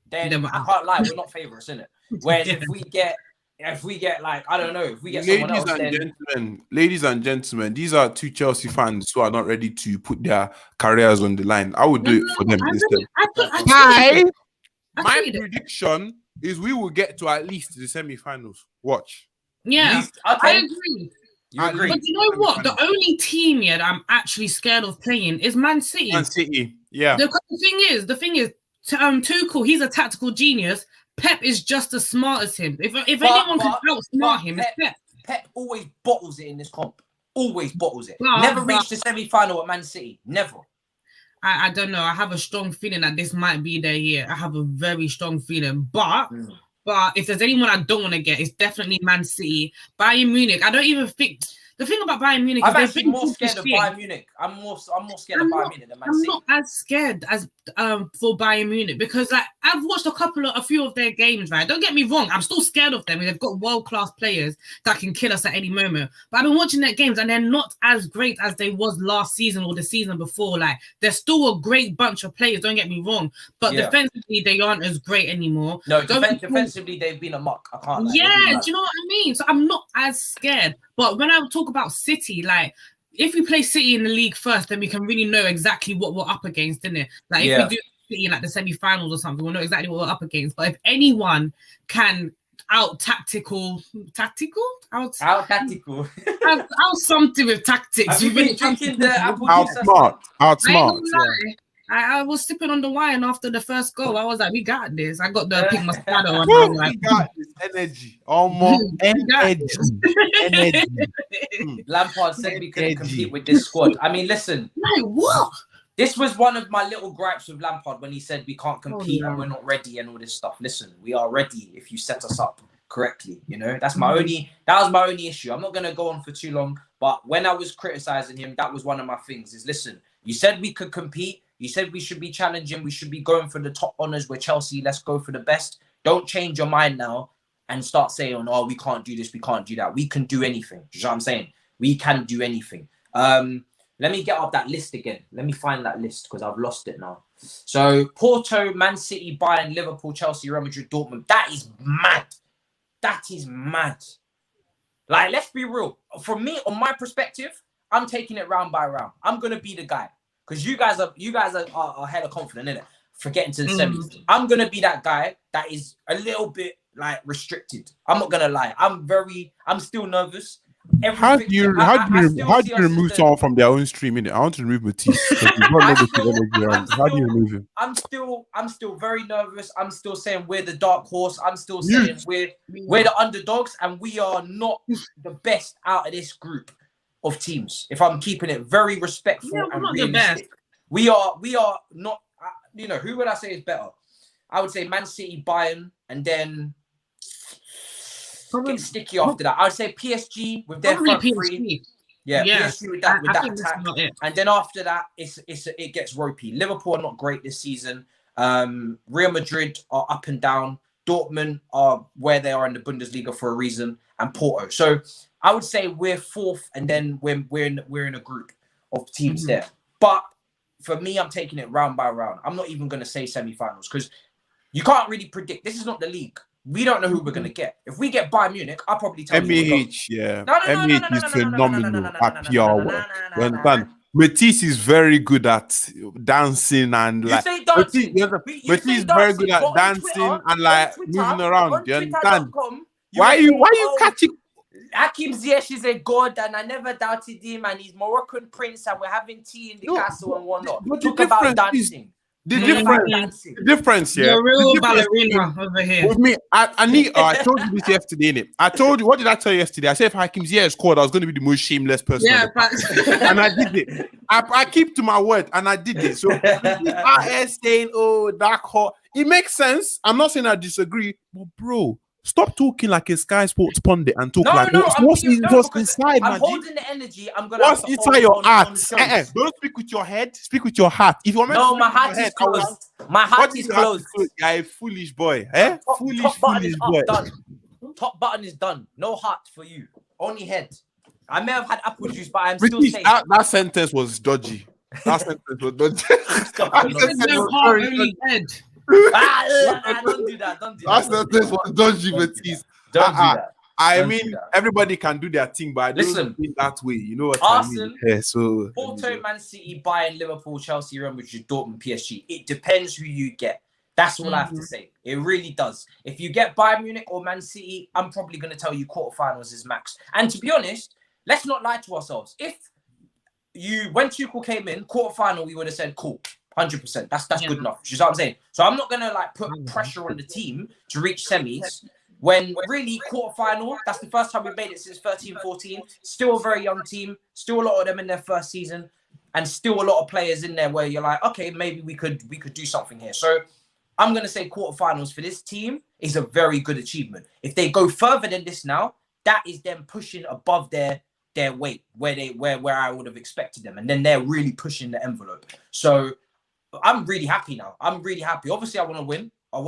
then I can't lie, we're not favourites, innit? Whereas if we get like, I don't know, if we get someone else, ladies and gentlemen, these are two Chelsea fans who are not ready to put their careers on the line. I would do it for them instead. My prediction is we will get to at least the semi-finals. Watch. Yeah, I agree. You agree. But you know what? The only team that I'm actually scared of playing is Man City. Man City, yeah. The thing is, Tuchel, he's a tactical genius. Pep is just as smart as him. If anyone can outsmart him, it's Pep. Pep always bottles it in this comp. Always bottles it. Never reached the semi-final at Man City. Never. I don't know. I have a strong feeling that this might be their year. I have a very strong feeling. But if there's anyone I don't want to get, it's definitely Man City. Bayern Munich. I don't even think... The thing about Bayern Munich I'm actually more scared of Bayern Munich. I'm more scared of Bayern Munich than Man City. I'm not as scared as for Bayern Munich because like I've watched a few of their games, right? Don't get me wrong, I'm still scared of them. They've got world-class players that can kill us at any moment. But I've been watching their games and they're not as great as they was last season or the season before. Like they're still a great bunch of players, don't get me wrong. But defensively, they aren't as great anymore. No, defensively, they've been a muck. I can't. Do you know what I mean? So I'm not as scared. But when I talk about City, like if we play City in the league first, then we can really know exactly what we're up against, innit? Like if we do City in like the semi-finals or something, we'll know exactly what we're up against. But if anyone can out tactical. Out tactical. out something with tactics. Have you been drinking the apple juice? Outsmart. I was sipping on the wine after the first goal. I was like, we got this. I got the pink Moscato on. Woo, we got this energy. Almost energy. Lampard said we couldn't compete with this squad. I mean, listen. Like, what? This was one of my little gripes with Lampard when he said we can't compete and we're not ready and all this stuff. Listen, we are ready if you set us up correctly. You know, that was my only issue. I'm not going to go on for too long, but when I was criticizing him, that was one of my things is, listen, you said we could compete. You said we should be challenging. We should be going for the top honors. We're Chelsea. Let's go for the best. Don't change your mind now and start saying, oh, we can't do this. We can't do that. We can do anything. You know what I'm saying? We can do anything. Let me get up that list again. Let me find that list because I've lost it now. So Porto, Man City, Bayern, Liverpool, Chelsea, Real Madrid, Dortmund. That is mad. That is mad. Like, let's be real. For me, on my perspective, I'm taking it round by round. I'm gonna be the guy because you guys are hella confident in it for getting to the semis. I'm gonna be that guy that is a little bit like restricted. I'm not gonna lie. I'm still nervous. How do you remove someone from their own stream? I want to remove Matisse. How do you remove him? I'm still very nervous. I'm still saying we're the dark horse. I'm still saying we're the underdogs, and we are not the best out of this group of teams. If I'm keeping it very respectful and realistic, we are not. You know, who would I say is better? I would say Man City, Bayern, and then. Get sticky after that. I would say PSG with their front three. Yeah, PSG with that attack. And then after that, it gets ropey. Liverpool are not great this season. Real Madrid are up and down. Dortmund are where they are in the Bundesliga for a reason, and Porto. So I would say we're fourth, and then we're in a group of teams there. But for me, I'm taking it round by round. I'm not even going to say semi-finals because you can't really predict. This is not the league. We don't know who we're going to get. If we get Bayern Munich, I'll probably tell you. MEH is phenomenal at PR work. You understand? Matisse is very good at dancing and like. Matisse is very good at dancing and like moving around. You understand? Why you catching? Hakim Ziyech is a god, and I never doubted him. And he's Moroccan prince, and we're having tea in the castle and whatnot. Talk about dancing. The difference, yeah. The real ballerina over here. With me, Anita, I told you this yesterday, innit? I told you, what did I tell you yesterday? I said if Hakim Ziyech scored, I was going to be the most shameless person. Yeah, and I did it. I keep to my word, and I did it. So, I saying, oh, dark hot. It makes sense. I'm not saying I disagree, but bro, stop talking like a Sky Sports pundit and talk what's inside, I'm holding the energy. I'm gonna. What's inside your heart? Don't speak with your head. Speak with your heart. If you're my heart is closed. My heart is closed. You're a foolish boy, eh? Foolish boy. Top button is done. No heart for you. Only head. I may have had apple juice, but I'm still safe. That sentence was dodgy. That sentence was dodgy. Don't do that. That's not this one. Don't do that. I mean, everybody can do their thing, but I don't think that way. You know what Arsenal, I mean? Yeah, so Porto, Man City, Bayern, Liverpool, Chelsea, Real Madrid, Dortmund, PSG. It depends who you get. That's all I have to say. It really does. If you get Bayern Munich or Man City, I'm probably going to tell you quarterfinals is max. And to be honest, let's not lie to ourselves. When Tuchel came in, quarterfinal, we would have said, cool. 100%. That's good enough. You know what I'm saying? So I'm not gonna like put pressure on the team to reach semis when really quarterfinal. That's the first time we've made it since 13-14. Still a very young team. Still a lot of them in their first season, and still a lot of players in there where you're like, okay, maybe we could do something here. So I'm gonna say quarterfinals for this team is a very good achievement. If they go further than this now, that is them pushing above their weight where I would have expected them, and then they're really pushing the envelope. So I'm really happy now. I'm really happy. Obviously, I want to win. I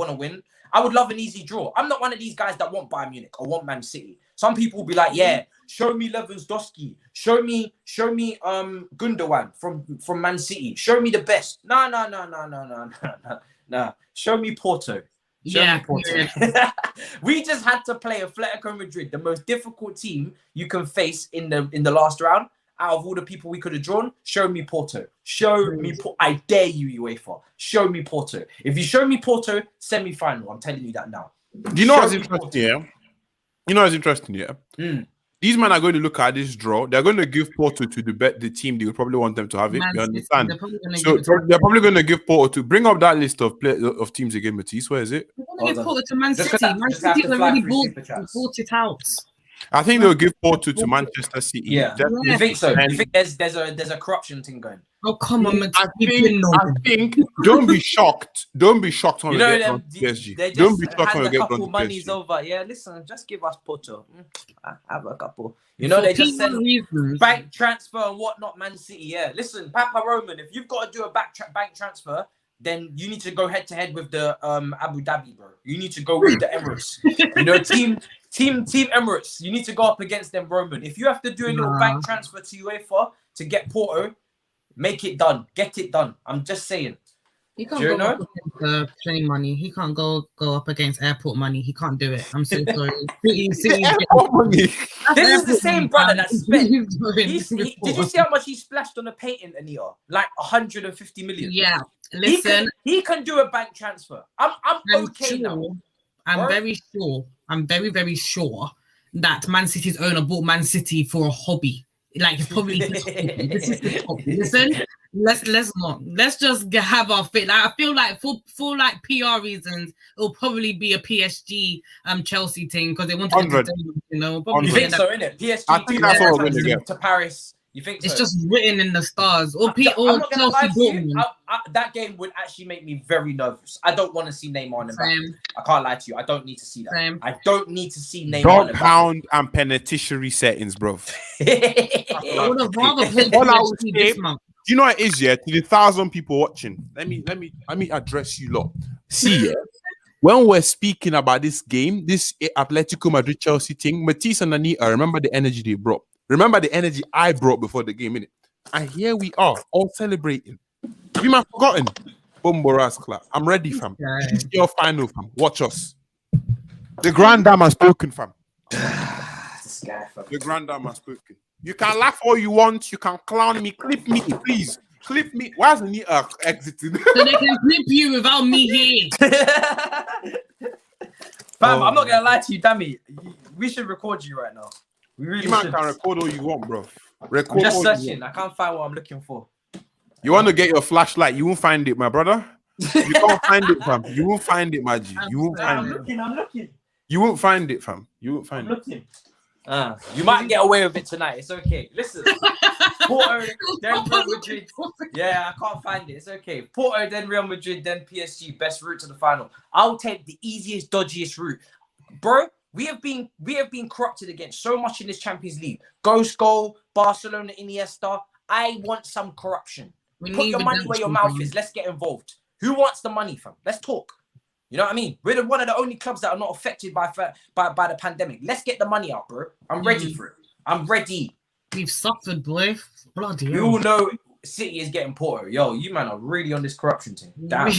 would love an easy draw. I'm not one of these guys that want Bayern Munich or want Man City. Some people will be like, yeah, show me Lewandowski. Show me Gundogan from Man City. Show me the best. No. Show me Porto. Show me Porto. We just had to play Atletico Madrid, the most difficult team you can face in the last round. Out of all the people we could have drawn, show me Porto. I dare you, UEFA. Show me Porto. If you show me Porto, semi-final. I'm telling you that now. Do you know what's interesting? Yeah? You know what's interesting, yeah? These men are going to look at this draw. They're going to give Porto to the team. They will probably want them to have it. You understand? They're probably going to give Porto to bring up that list of teams again. Matisse, where is it? They're going to give Porto to Man City. Man City already bought it out. I think they'll give Porto to Manchester City. Yeah, you think so? You think there's a corruption thing going? Oh come on, I think. Don't be shocked. Don't be shocked when we get on PSG. They just don't be shocked when we had get a on couple monies PSG. over. Yeah, listen, just give us Porto. I have a couple. You know, they just said bank transfer and whatnot. Man City. Yeah, listen, Papa Roman, if you've got to do a bank transfer, then you need to go head to head with the Abu Dhabi, bro. You need to go with the Emirates. You know, team Emirates. You need to go up against them, Roman. If you have to do a little bank transfer to UEFA to get Porto, make it done. Get it done. I'm just saying. He can't go up against plane money. He can't go up against airport money. He can't do it. I'm so sorry. Airport money. This is the same brother that spent. Did you see how much he splashed on a painting, Anita? Like 150 million. Yeah. Listen, he can do a bank transfer. I'm okay now. I'm very sure. I'm very, very sure that Man City's owner bought Man City for a hobby. Like it's probably this is the hobby. Listen, let's just have our fit. Like, I feel like for like PR reasons, it'll probably be a PSG Chelsea thing because they want to entertain, you know. You think so, innit? PSG. I think that's what we're going to get to Paris. You think it's so? just written in the stars. Or I'm not gonna lie to you, that game would actually make me very nervous. I don't want to see Neymar in the back. I can't lie to you. I don't need to see that. Same. I don't need to see Neymar Dog in the back. pound and penitentiary settings, bro. I would have rather played PSG this month. Do you know what it is, yeah? To the 1,000 people watching, let me address you lot. See, yeah, when we're speaking about this game, this Atletico Madrid Chelsea thing, Matisse and Anita, remember the energy they brought. Remember the energy I brought before the game, innit? And here we are, all celebrating. Have you man forgotten? Bumboras clap. I'm ready, fam. This is your final, fam. Watch us. The grand dame has spoken, fam. This guy, fam. The grand dame has spoken. You can laugh all you want. You can clown me. Clip me, please. Clip me. Why is Anita exiting? So they can clip you without me here. Fam, I'm not gonna lie to you, Dami. We should record you right now. We really You man should. can record all you want, bro. I'm just searching. I can't find what I'm looking for. You want to get your flashlight? You won't find it, my brother. You can't find it, fam. You won't find it, my G. You won't find it. I'm looking. You won't find it, fam. You won't find it. You might get away with it tonight. It's okay. Listen, Porto, then Real Madrid. Yeah, I can't find it. It's okay. Porto, then Real Madrid, then PSG. Best route to the final. I'll take the easiest, dodgiest route, bro. We have been corrupted against so much in this Champions League. Ghost goal, Barcelona, Iniesta. I want some corruption. Put your money where your mouth is. Let's get involved. Who wants the money from? Let's talk. You know what I mean? We're one of the only clubs that are not affected by the pandemic. Let's get the money out, bro. I'm ready for it. I'm ready. We've suffered, boy. Bloody hell. You all know City is getting Porto. Yo, you man are really on this corruption thing. Damn.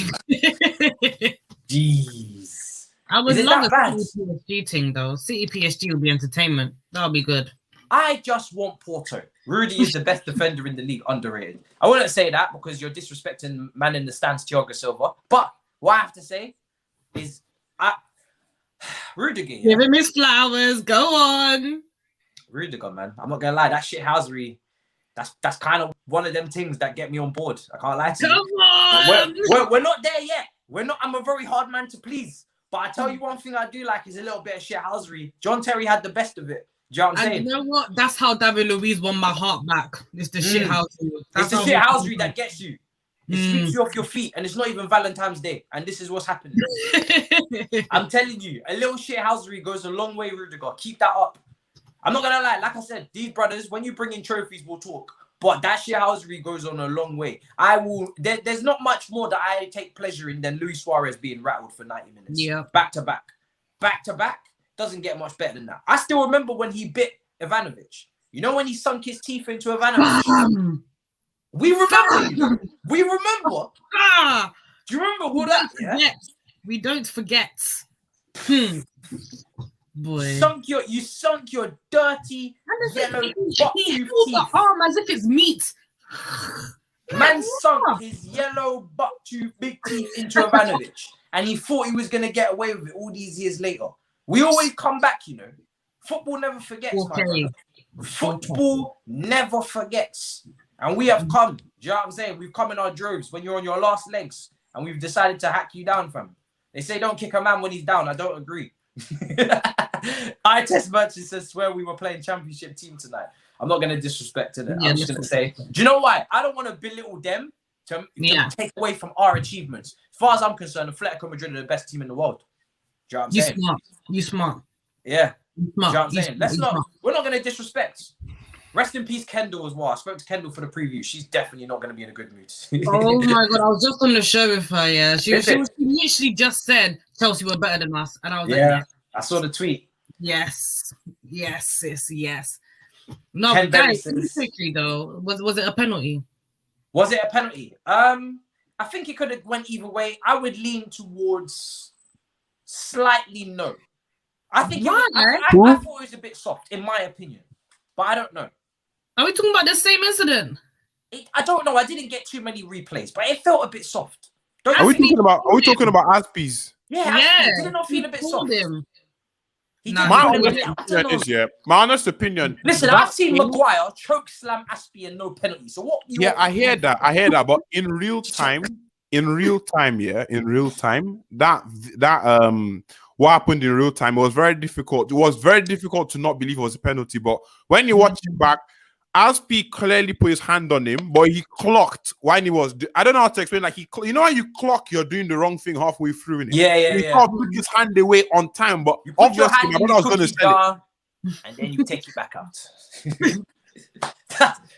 Jeez. I would love a City PSG thing though. City PSG will be entertainment. That'll be good. I just want Porto. Rudy is the best defender in the league, underrated. I wouldn't say that because you're disrespecting man in the stands, Thiago Silva. But what I have to say is, Rudiger. Give him his flowers. Go on. Rudiger, man. I'm not gonna lie. That shithousery. That's kind of one of them things that get me on board. I can't lie to you. Come on. We're not there yet. We're not. I'm a very hard man to please. But I tell you one thing I do like is a little bit of shithousery. John Terry had the best of it. Do you know what I'm saying? You know what? That's how David Luiz won my heart back. It's the shithousery. It's the shithousery that gets you. It sweeps you off your feet, and it's not even Valentine's Day, and this is what's happening. I'm telling you, a little shithousery goes a long way, Rudiger. Keep that up. I'm not gonna lie. Like I said, these brothers, when you bring in trophies, we'll talk. But that shithousery goes on a long way. I will. There's not much more that I take pleasure in than Luis Suarez being rattled for 90 minutes. Yeah. Back to back. Doesn't get much better than that. I still remember when he bit Ivanovic. You know when he sunk his teeth into Ivanovic? We remember. We remember. Do you remember all that? Yeah? We don't forget. Boy. You sunk your dirty yellow butt tooth teeth. Arm as if it's meat. Man sunk his yellow butt tooth big teeth into Ivanovic, and he thought he was gonna get away with it all these years later. We always come back, you know. Football never forgets, Okay. my brother. Football never forgets. And we have come. Do you know what I'm saying? We've come in our droves when you're on your last legs, and we've decided to hack you down, fam. They say don't kick a man when he's down. I don't agree. I test merchant says swear we were playing championship team tonight. I'm not going to disrespect it. I'm just going to say, do you know why? I don't want to belittle them to take away from our achievements. As far as I'm concerned, Atletico Madrid are the best team in the world. Do you know what I'm saying? You smart. Yeah. You smart. Do you know what I'm saying? We're not going to disrespect. Rest in peace, Kendall, as well. I spoke to Kendall for the preview. She's definitely not going to be in a good mood. Oh my God, I was just on the show with her, yeah. She literally just said Chelsea were better than us. And I was like, yeah. I saw the tweet. Yes. Yes, sis, yes. No, Ken but guys, Berry says- though, was it a penalty? Was it a penalty? I think it could have went either way. I would lean towards slightly no. I think I thought it was a bit soft, in my opinion. But I don't know. Are we talking about the same incident? I don't know. I didn't get too many replays, but it felt a bit soft. Are we talking about Aspies? Yeah. Did it not feel a bit soft? My honest opinion. Listen, I've seen Maguire choke slam Aspie and no penalty. So what? I hear that. But in real time, what happened in real time, it was very difficult. It was very difficult to not believe it was a penalty. But when you watch it back, Aspie clearly put his hand on him, but he clocked when he was. I don't know how to explain. Like you know how you clock, you're doing the wrong thing halfway through. Innit? He can't put his hand away on time, but you put your obviously, hand in I was going to say and then you take it back out.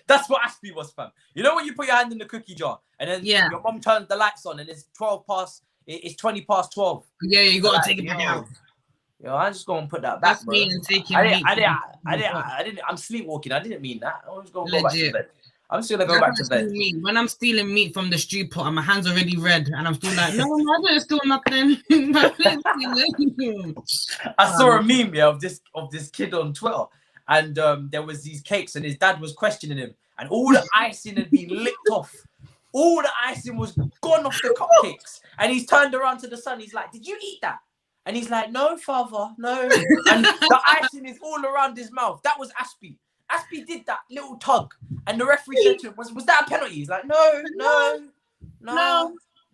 That's what Aspie was, fam. You know when you put your hand in the cookie jar and then your mom turns the lights on and it's 20 past 12. Yeah, you gotta take it back out. Yo, I'm just gonna put that back. That's me and taking I didn't. I'm sleepwalking. I didn't mean that. I was gonna go back to bed. I'm still gonna go back to bed. When I'm stealing meat from the stew pot and my hands already red and I'm still like, no, I didn't steal nothing. I saw a meme of this kid on Twitter, and there was these cakes, and his dad was questioning him, and all the icing had been licked off. All the icing was gone off the cupcakes, and he's turned around to the son. He's like, "Did you eat that?" And he's like, "No, father, no." And the icing is all around his mouth. That was Aspie. Aspie did that little tug, and the referee said to him, "Was that a penalty?" He's like, "No."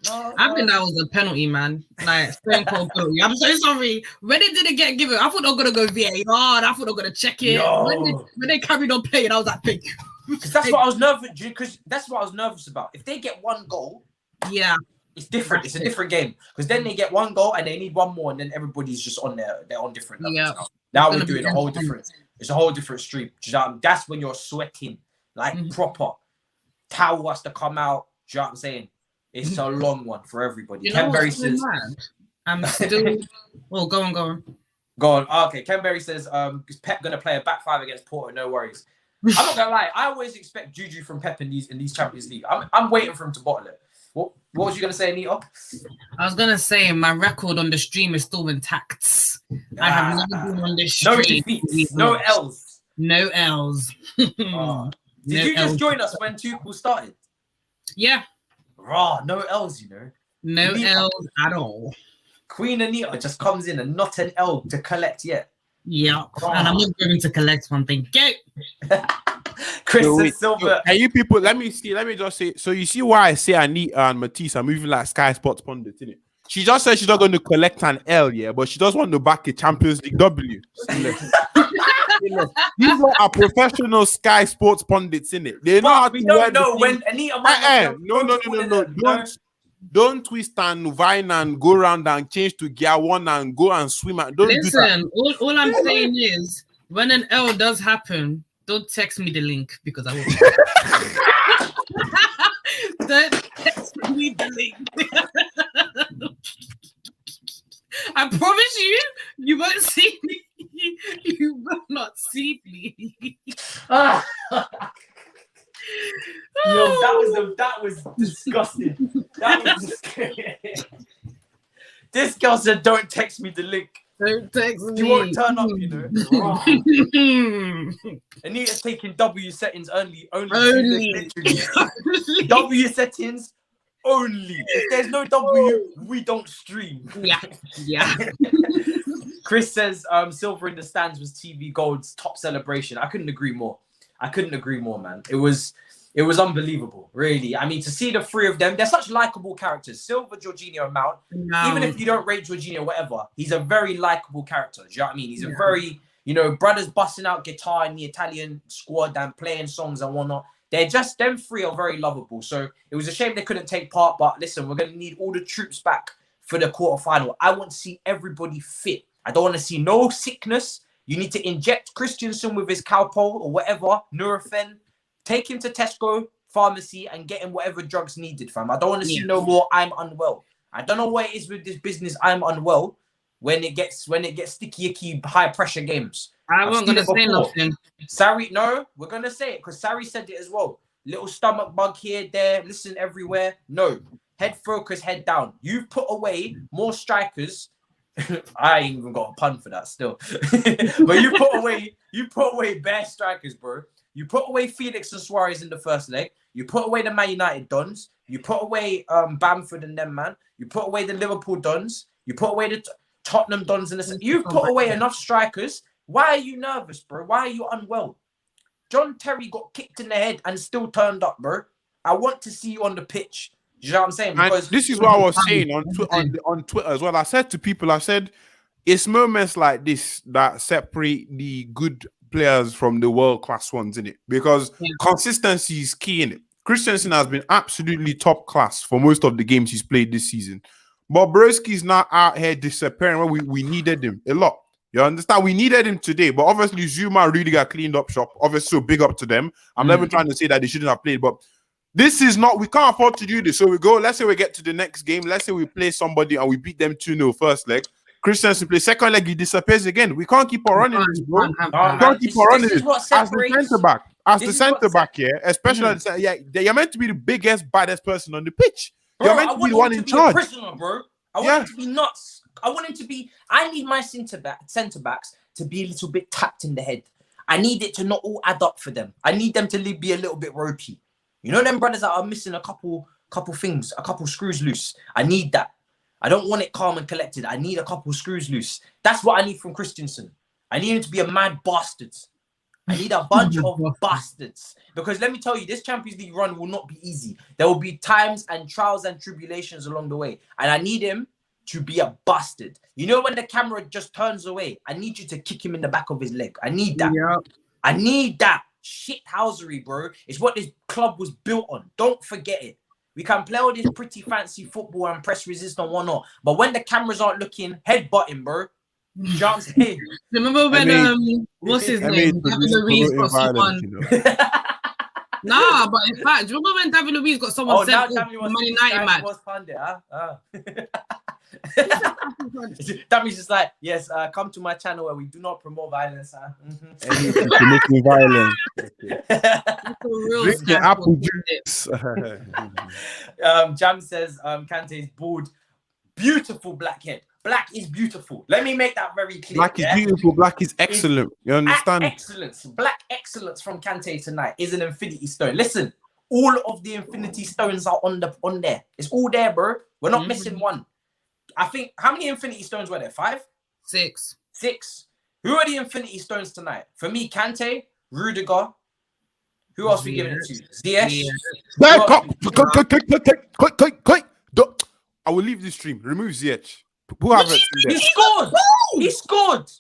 I think that was a penalty, man. Like, stone cold penalty. I'm so sorry. When it didn't get given, I thought they were gonna go VAR. I thought they were gonna check it. When they carried on playing, I was like, "Thank you." Because that's what I was nervous. Because that's what I was nervous about. If they get one goal, it's different. It's a different game. Because then they get one goal and they need one more, and then everybody's just on their own different levels. Now we're doing a whole different. It's a whole different stream. That's when you're sweating like proper. Towel has to come out. Do you know what I'm saying? It's a long one for everybody. Ken Berry says, I'm still. Oh, go on. Go on. Okay, Ken Berry says, Pep gonna play a back five against Porto. No worries. I'm not gonna lie. I always expect Juju from Pep in these Champions League. I'm waiting for him to bottle it. What was you gonna say, Anita? I was gonna say my record on the stream is still intact. I have never been on this stream. No defeats, no L's. No L's. Did you just join us when Tuchel started? Yeah. Raw, no L's, you know. No L's at all. Queen Anita just comes in and not an L to collect yet. Yeah, and I'm not going to collect one thing. Go. Chris Silva. Hey, you people, let me just say. So you see why I say Anita and Matisse are moving like Sky Sports pundits, innit? She just said she's not going to collect an L, but she just want to back a Champions League W. These are professional Sky Sports pundits, innit? They know how to don't know when Anita. No. Don't twist and vine and go around and change to gear one and go and swim. Listen, all I'm saying is when an L does happen, don't text me the link because I will. Don't text me the link. I promise you won't see me. You will not see me. Yo, that was disgusting. That was disgusting. This girl said, "Don't text me the link." Don't text me. You won't turn up, you know. Anita's taking W settings only. W settings only. If there's no W, we don't stream. Yeah. Chris says Silva in the stands was TV Gold's top celebration. I couldn't agree more. Man. It was unbelievable, really. I mean, to see the three of them, they're such likable characters. Silva, Jorginho, and Mount. No. Even if you don't rate Jorginho, whatever, he's a very likable character. Do you know what I mean? He's a very, brothers busting out guitar in the Italian squad and playing songs and whatnot. They're just, them three are very lovable. So it was a shame they couldn't take part. But listen, we're going to need all the troops back for the quarterfinal. I want to see everybody fit. I don't want to see no sickness. You need to inject Christensen with his Calpol or whatever, Nurofen. Take him to Tesco pharmacy and get him whatever drugs needed, fam. I don't want to see no more I'm unwell. I don't know what it is with this business I'm unwell when it gets sticky icky high pressure games. I wasn't gonna say nothing. Sari, no, we're gonna say it because Sari said it as well. Little stomach bug here, there, listen everywhere. No. Head focus, head down. You've put away more strikers. I ain't even got a pun for that still. But you put away bare strikers, bro. You put away Felix and Suarez in the first leg. You put away the Man United Dons. You put away Bamford and them, man. You put away the Liverpool Dons. You put away the Tottenham Dons in the. You've put away enough strikers. Why are you nervous, bro? Why are you unwell? John Terry got kicked in the head and still turned up, bro. I want to see you on the pitch. You know what I'm saying? Because this is what I was saying on Twitter as well. I said to people, it's moments like this that separate the good players from the world-class ones, in it, because consistency is key in it. Christensen has been absolutely top class for most of the games he's played this season. But Broski's not out here disappearing when we needed him a lot. You understand? We needed him today, but obviously Zouma and Rudiger cleaned up shop. Obviously, so big up to them. I'm never trying to say that they shouldn't have played, but this is not, we can't afford to do this. So let's say we get to the next game. Let's say we play somebody and we beat them 2-0 first leg. Christensen plays second leg, he disappears again. We can't keep on running this, bro. We can't keep on running this. As the centre back, especially you're meant to be the biggest, baddest person on the pitch. Bro, you're meant to be the one in charge. Prisoner, bro. I want him to be nuts. I need my centre backs to be a little bit tapped in the head. I need it to not all add up for them. I need them to be a little bit ropey. You know them brothers that are missing a couple things, a couple screws loose. I need that. I don't want it calm and collected. I need a couple screws loose. That's what I need from Christensen. I need him to be a mad bastard. I need a bunch of bastards. Because let me tell you, this Champions League run will not be easy. There will be times and trials and tribulations along the way. And I need him to be a bastard. You know when the camera just turns away, I need you to kick him in the back of his leg. I need that. Yep. I need that. Shithousery, bro. It's what this club was built on. Don't forget it. We can play all this pretty fancy football and press resist and whatnot. But when the cameras aren't looking, headbutting, bro. You know what I'm saying? Remember when what's his name? David Luiz got someone. Nah, but in fact, do you remember when David Luiz got someone sent to Man United match? Dami's just like, yes, come to my channel where we do not promote violence. Making violence. Drink the apple juice. Jam says Kante is bald. Beautiful black head. Black is beautiful. Let me make that very clear. Black is beautiful. Black is excellent. You understand? Excellence. Black excellence from Kante tonight is an infinity stone. Listen, all of the infinity stones are on there. It's all there, bro. We're not missing one. I think, how many infinity stones were there? 5? 6. 6. Who are the infinity stones tonight? For me, Kante, Rudiger. Who else we giving it to? Ziyech. I will leave this stream. Remove Ziyech. Who have it? He scored. He scored.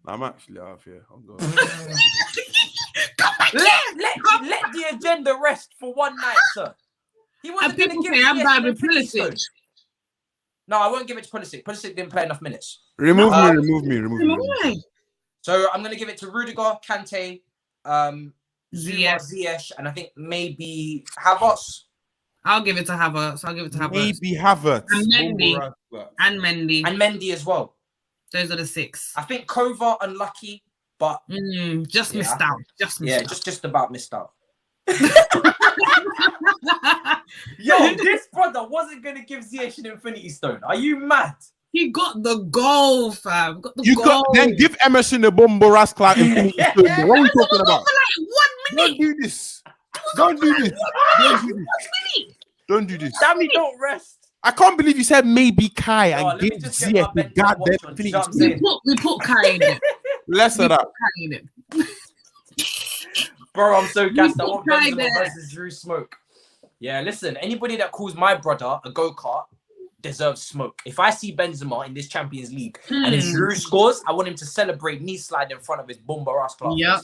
I'm actually off here. I'm going. Let the agenda rest for one night, sir. He wasn't going to give it. I'm bad with Pulisic. No, I won't give it to Pulisic. Pulisic didn't play enough minutes. Remove me. So I'm going to give it to Rudiger, Kante, Ziyech, and I think maybe Havertz. I'll give it to Havertz. Maybe Havertz. And Mendy. And Mendy as well. Those are the 6. I think Kova unlucky, but just missed out. Just about missed out. Yo, this brother wasn't gonna give Ziyech an infinity stone. Are you mad? He got the goal, fam. Then give Emerson the Bombo Rascal infinity stone. What are we talking about? For like 1 minute. Don't do this. Don't do this. Don't do this. Dami, don't rest. I can't believe you said maybe Kai No, and let me gave just get my Ziyech the Benzema goddamn watch on. Do you know what I'm Infinity. saying? We put Kai in it. Less of that. Kai in it. Bro, I'm so gassed. I put want Kai Benzema there. versus Drew Smoke. Yeah, listen, anybody that calls my brother a go-kart deserves smoke. If I see Benzema in this Champions League and if Drew scores, I want him to celebrate knee slide in front of his bomber ass class. Yep.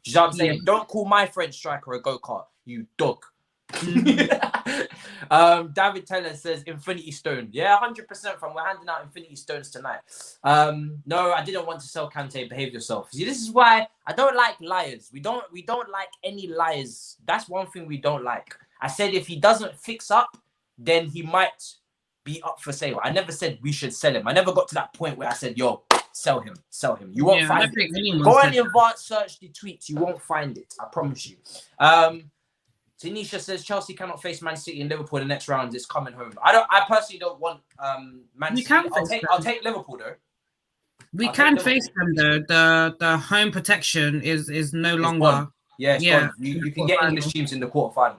You know what I'm saying? Yeah. Don't call my French striker a go-kart, you dog. David Taylor says Infinity Stone. Yeah, 100% from we're handing out Infinity Stones tonight. No, I didn't want to sell Kante. Behave yourself. See, this is why I don't like liars. We don't like any liars. That's one thing we don't like. I said if he doesn't fix up, then he might be up for sale. I never said we should sell him. I never got to that point where I said, yo, sell him. You won't find it. Go and advanced search the tweets. You won't find it. I promise you. Tanisha says Chelsea cannot face Man City and Liverpool in the next round. It's coming home. I personally don't want Man City. I'll take Liverpool though. We can face them though. The home protection is no longer. Yeah, gone. You can get English teams in the quarterfinal.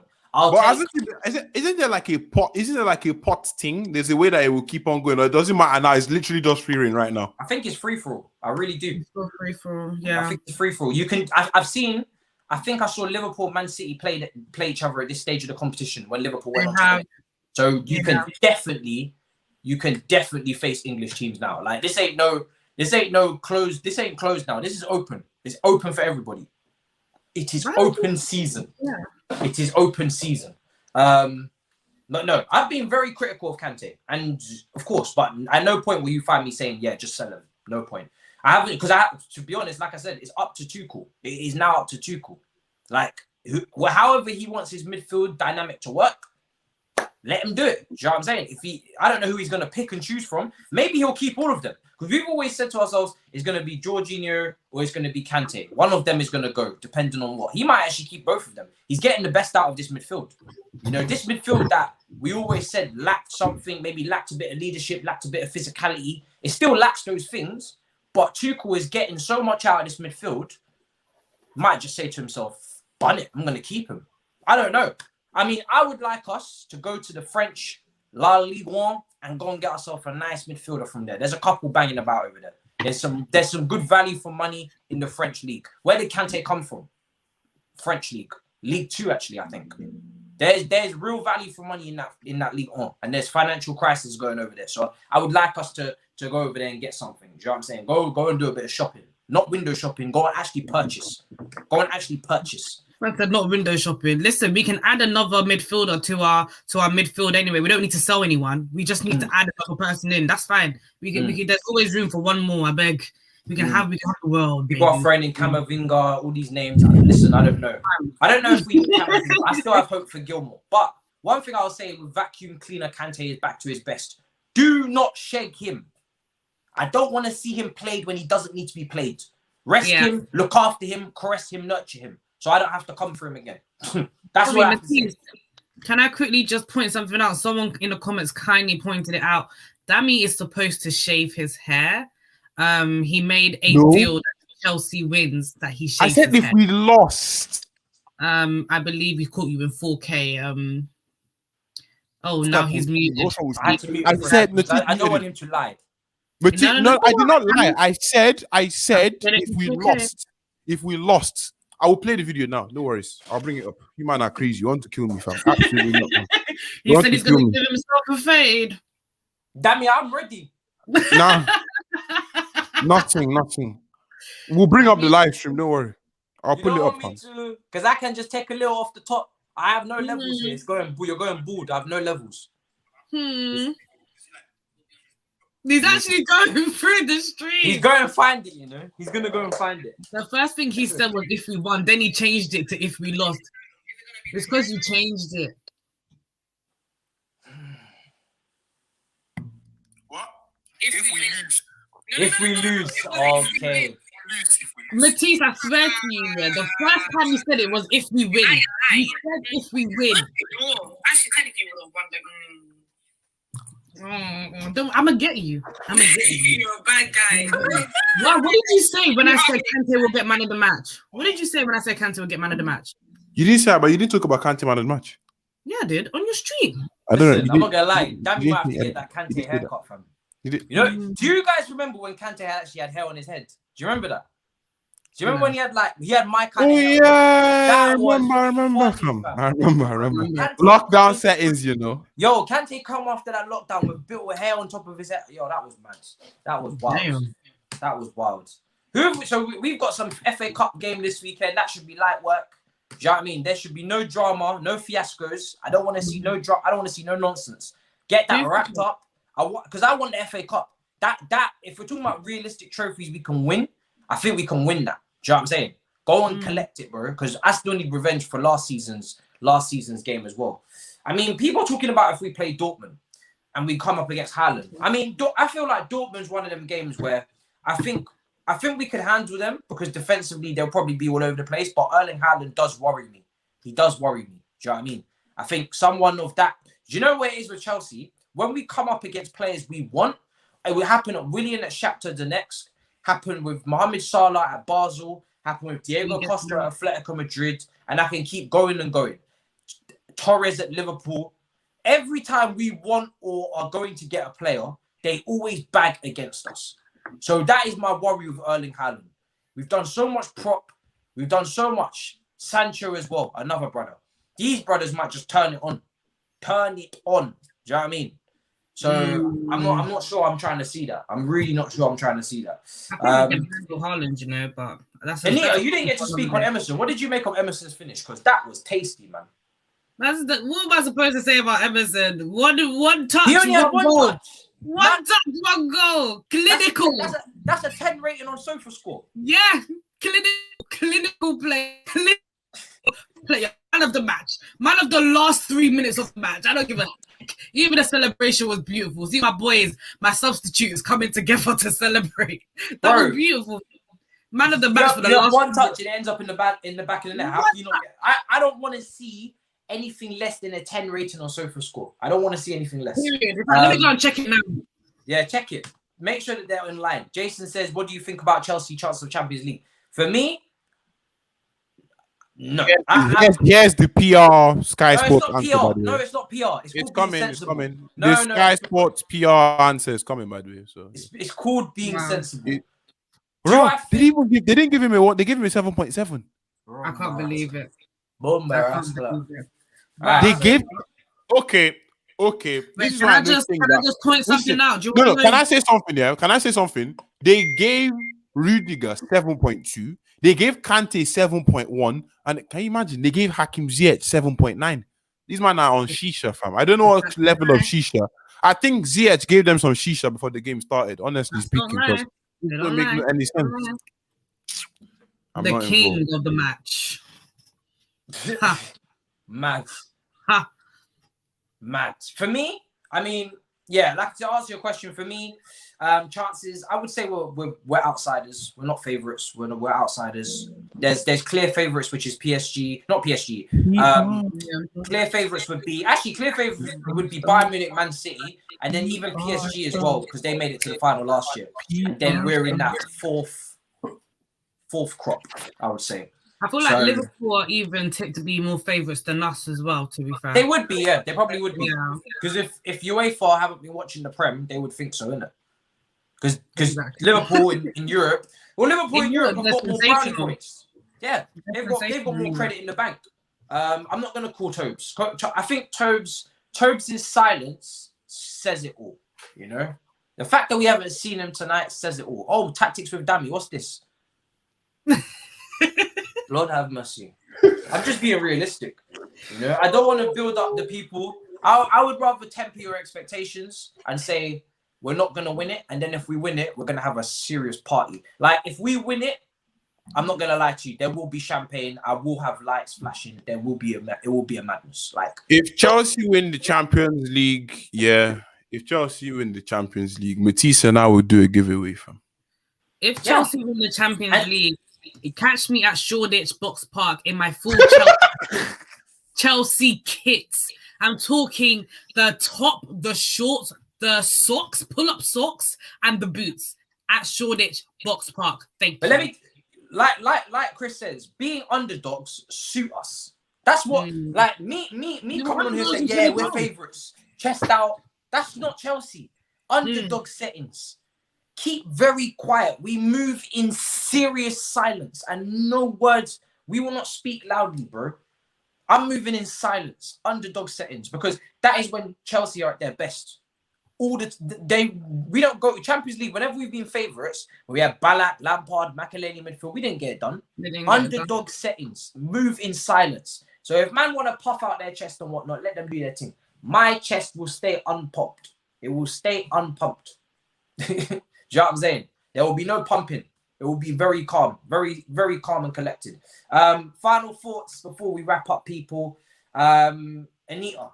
Isn't there like a pot? Isn't there like a pot thing? There's a way that it will keep on going. Or it doesn't matter now. It's literally just free reign right now. I think it's free for all. I really do. It's free for all. Yeah. I think it's free for all. You can. I've seen. I think I saw Liverpool, Man City play each other at this stage of the competition when Liverpool went on to win. So you can definitely face English teams now. Like this ain't closed. This ain't closed now. This is open. It's open for everybody. It is open season. Yeah. It is open season. But no, I've been very critical of Kante, and of course, but at no point will you find me saying, yeah, just sell him. No point. I haven't, because to be honest, like I said, it's up to Tuchel. It is now up to Tuchel. Like, however he wants his midfield dynamic to work, let him do it. Do you know what I'm saying? I don't know who he's going to pick and choose from. Maybe he'll keep all of them. Because we've always said to ourselves, it's going to be Jorginho or it's going to be Kante. One of them is going to go, depending on what. He might actually keep both of them. He's getting the best out of this midfield. You know, this midfield that we always said lacked something, maybe lacked a bit of leadership, lacked a bit of physicality. It still lacks those things. But Tuchel is getting so much out of this midfield, might just say to himself, bun it, I'm going to keep him. I don't know. I mean, I would like us to go to the French La Ligue 1 and go and get ourselves a nice midfielder from there. There's a couple banging about over there. There's some good value for money in the French league. Where did Kante come from? French league. League 2, actually, I think. There's real value for money in that League 1. And there's financial crisis going over there. So I would like us to go over there and get something. Do you know what I'm saying? Go and do a bit of shopping. Not window shopping. Go and actually purchase. I said not window shopping. Listen, we can add another midfielder to our midfield anyway. We don't need to sell anyone. We just need to add another person in. That's fine. We can. There's always room for one more. I beg. We can have the world. People are throwing in Camavinga, all these names. Listen, I don't know. I don't know if we need Camavinga. I still have hope for Gilmore. But one thing I'll say with vacuum cleaner Kante is back to his best. Do not shake him. I don't want to see him played when he doesn't need to be played. Rest him, look after him, caress him, nurture him. So I don't have to come for him again. That's what I have to say. Can I quickly just point something out? Someone in the comments kindly pointed it out. Dami is supposed to shave his hair. He made a deal that Chelsea wins that he shaves his hair. I said if we lost. I believe he caught you in 4K. Now he's muted. I said I don't want him to lie. But no, I did not lie. I said if we lost, I will play the video now. No worries. I'll bring it up. You man are crazy. You want to kill me, fam. Absolutely not. He said he's going to give himself a fade. Dami, I'm ready. Nah. Nothing. We'll bring up the live stream. Don't worry. I'll pull it up, fam. Because I can just take a little off the top. I have no levels here. You're going bald. I have no levels. He's actually going through the street. He's going to find it, you know. He's going to go and find it. The first thing he said was if we won. Then he changed it to if we lost. It's because you changed it. What? If we lose. If we lose. Okay. Matisse, I swear to you, the first time you said it was if we win. You said if we win. Actually, technically, we would have won the... I'm gonna get you. You're a bad guy. What did you say when I said Kante will get man of the match? What did you say when I said Kante will get man of the match? You didn't say that, but you didn't talk about Kante man of the match. Yeah, I did on your stream. I don't Listen, know. I'm not gonna lie. Dami you might have to didn't- get that you Kante did say that. haircut from. You did- You know, do you guys remember when Kante actually had hair on his head? Do you remember that? Do you remember when he had my kind Oh of hair? yeah, I That was remember, funny, fam. fam. I remember. Kante- Lockdown settings, you know. Yo, Kante come after that lockdown with built hair on top of his head. Yo, that was mad. That was wild. Damn. That was wild. So we've got some FA Cup game this weekend. That should be light work. Do you know what I mean? There should be no drama, no fiascos. I don't want to see no I don't want to see no nonsense. Get that wrapped up. Because I want the FA Cup. That if we're talking about realistic trophies we can win, I think we can win that. Do you know what I'm saying? Go and collect it, bro. Because I still need revenge for last season's game as well. I mean, people are talking about if we play Dortmund and we come up against Haaland. I mean, I feel like Dortmund's one of them games where I think we could handle them because defensively they'll probably be all over the place. But Erling Haaland does worry me. He does worry me. Do you know what I mean? I think someone of that. Do you know where it is with Chelsea? When we come up against players we want, it will happen at Willian at Shakhtar Donetsk, happen with Mohamed Salah at Basel, happen with Diego Costa at Atletico Madrid, and I can keep going and going. Torres at Liverpool. Every time we want or are going to get a player, they always bag against us. So that is my worry with Erling Haaland. We've done so much prop. We've done so much. Sancho as well, another brother. These brothers might just turn it on. Turn it on. Do you know what I mean? So I'm not sure I'm trying to see that. I'm really not sure I'm trying to see that. I think we can handle Haaland, you know, but that's Anita, you didn't get to speak on Emerson. What did you make of Emerson's finish? Because that was tasty, man. What am I supposed to say about Emerson? One touch, He only had one goal. touch. One touch, one goal. Clinical. That's a 10 rating on Sofa Score. Yeah, clinical play. Clinical player. Man of the match. Man of the last 3 minutes of the match. I don't give a heck. Even the celebration was beautiful. See my boys, my substitutes coming together to celebrate. That was beautiful. Man of the match for the last one touch. It ends up in the back of the net. How can you not get? I don't want to see anything less than a 10 rating on Sofa Score. I don't want to see anything less. Let me go and check it now. Yeah, check it. Make sure that they're in line. Jason says, what do you think about Chelsea chance of Champions League? For me, no. Here's the PR Sky Sports answer. No, it's not PR. It's coming. It's coming. No, the Sky Sports PR answer is coming, by the way. So it's called being sensible. Bro, they didn't give him a what? They gave him a 7.7. I can't believe it. They gave. Okay. Wait, can I just point something out? No. Can I say something? Yeah. Can I say something? They gave Rudiger 7.2. They gave Kante 7.1. And can you imagine? They gave Hakim Ziyech 7.9. These men are on shisha, fam. I don't know what level of shisha. I think Ziyech gave them some shisha before the game started, honestly speaking. Because it doesn't make any sense. The king of the match. Mad. For me, I mean, yeah, like to answer your question, for me, chances, I would say we're outsiders. We're not favorites. We're outsiders. There's clear favorites, which is PSG, not PSG. Clear favorites would be Bayern Munich, Man City, and then even PSG as well, because they made it to the final last year. And then we're in that fourth crop, I would say. I feel like Liverpool are even tipped to be more favourites than us as well, to be fair. They would be, yeah. They probably would be. Because if UEFA haven't been watching the Prem, they would think so, innit? Because Liverpool in Europe, Liverpool in Europe have got more brownie points. Yeah, they've got more credit in the bank. I'm not going to call Tobes. I think Tobes' silence says it all, you know? The fact that we haven't seen him tonight says it all. Oh, tactics with Dami. What's this? Lord have mercy. I'm just being realistic. You know, I don't want to build up the people. I would rather temper your expectations and say we're not going to win it. And then if we win it, we're going to have a serious party. Like if we win it, I'm not going to lie to you. There will be champagne. I will have lights flashing. It will be a madness. Like if Chelsea win the Champions League, yeah. If Chelsea win the Champions League, Matisse and I will do a giveaway from. If Chelsea win the Champions League, catch me at Shoreditch Box Park in my full Chelsea kits. I'm talking the top, the shorts, the socks, pull-up socks, and the boots at Shoreditch Box Park. Thank you. But let me, like Chris says, being underdogs suit us. That's what, like, me coming on here saying, yeah, we're favourites, chest out. That's not Chelsea. Underdog settings. Keep very quiet. We move in serious silence and no words. We will not speak loudly, bro. I'm moving in silence, underdog settings, because that is when Chelsea are at their best. We don't go to Champions League whenever we've been favourites. We have Ballack, Lampard, McAleny midfield. We didn't get it done. Underdog settings, move in silence. So if man want to puff out their chest and whatnot, let them do their thing. My chest will stay unpumped. It will stay unpumped. Do you know what I'm saying? There will be no pumping. It will be very calm, very, very calm and collected. Final thoughts before we wrap up, people. Anita,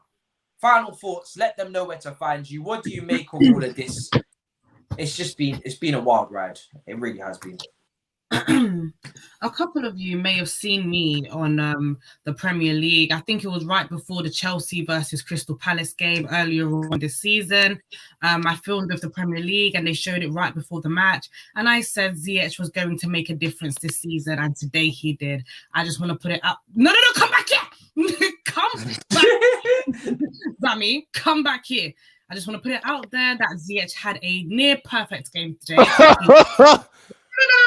final thoughts. Let them know where to find you. What do you make of all of this? It's been a wild ride. It really has been. A couple of you may have seen me on the Premier League. I think it was right before the Chelsea versus Crystal Palace game earlier on this season. I filmed with the Premier League and they showed it right before the match. And I said Ziyech was going to make a difference this season. And today he did. I just want to put it up. No, come back here. Come back. Dami, come back here. I just want to put it out there that Ziyech had a near perfect game today.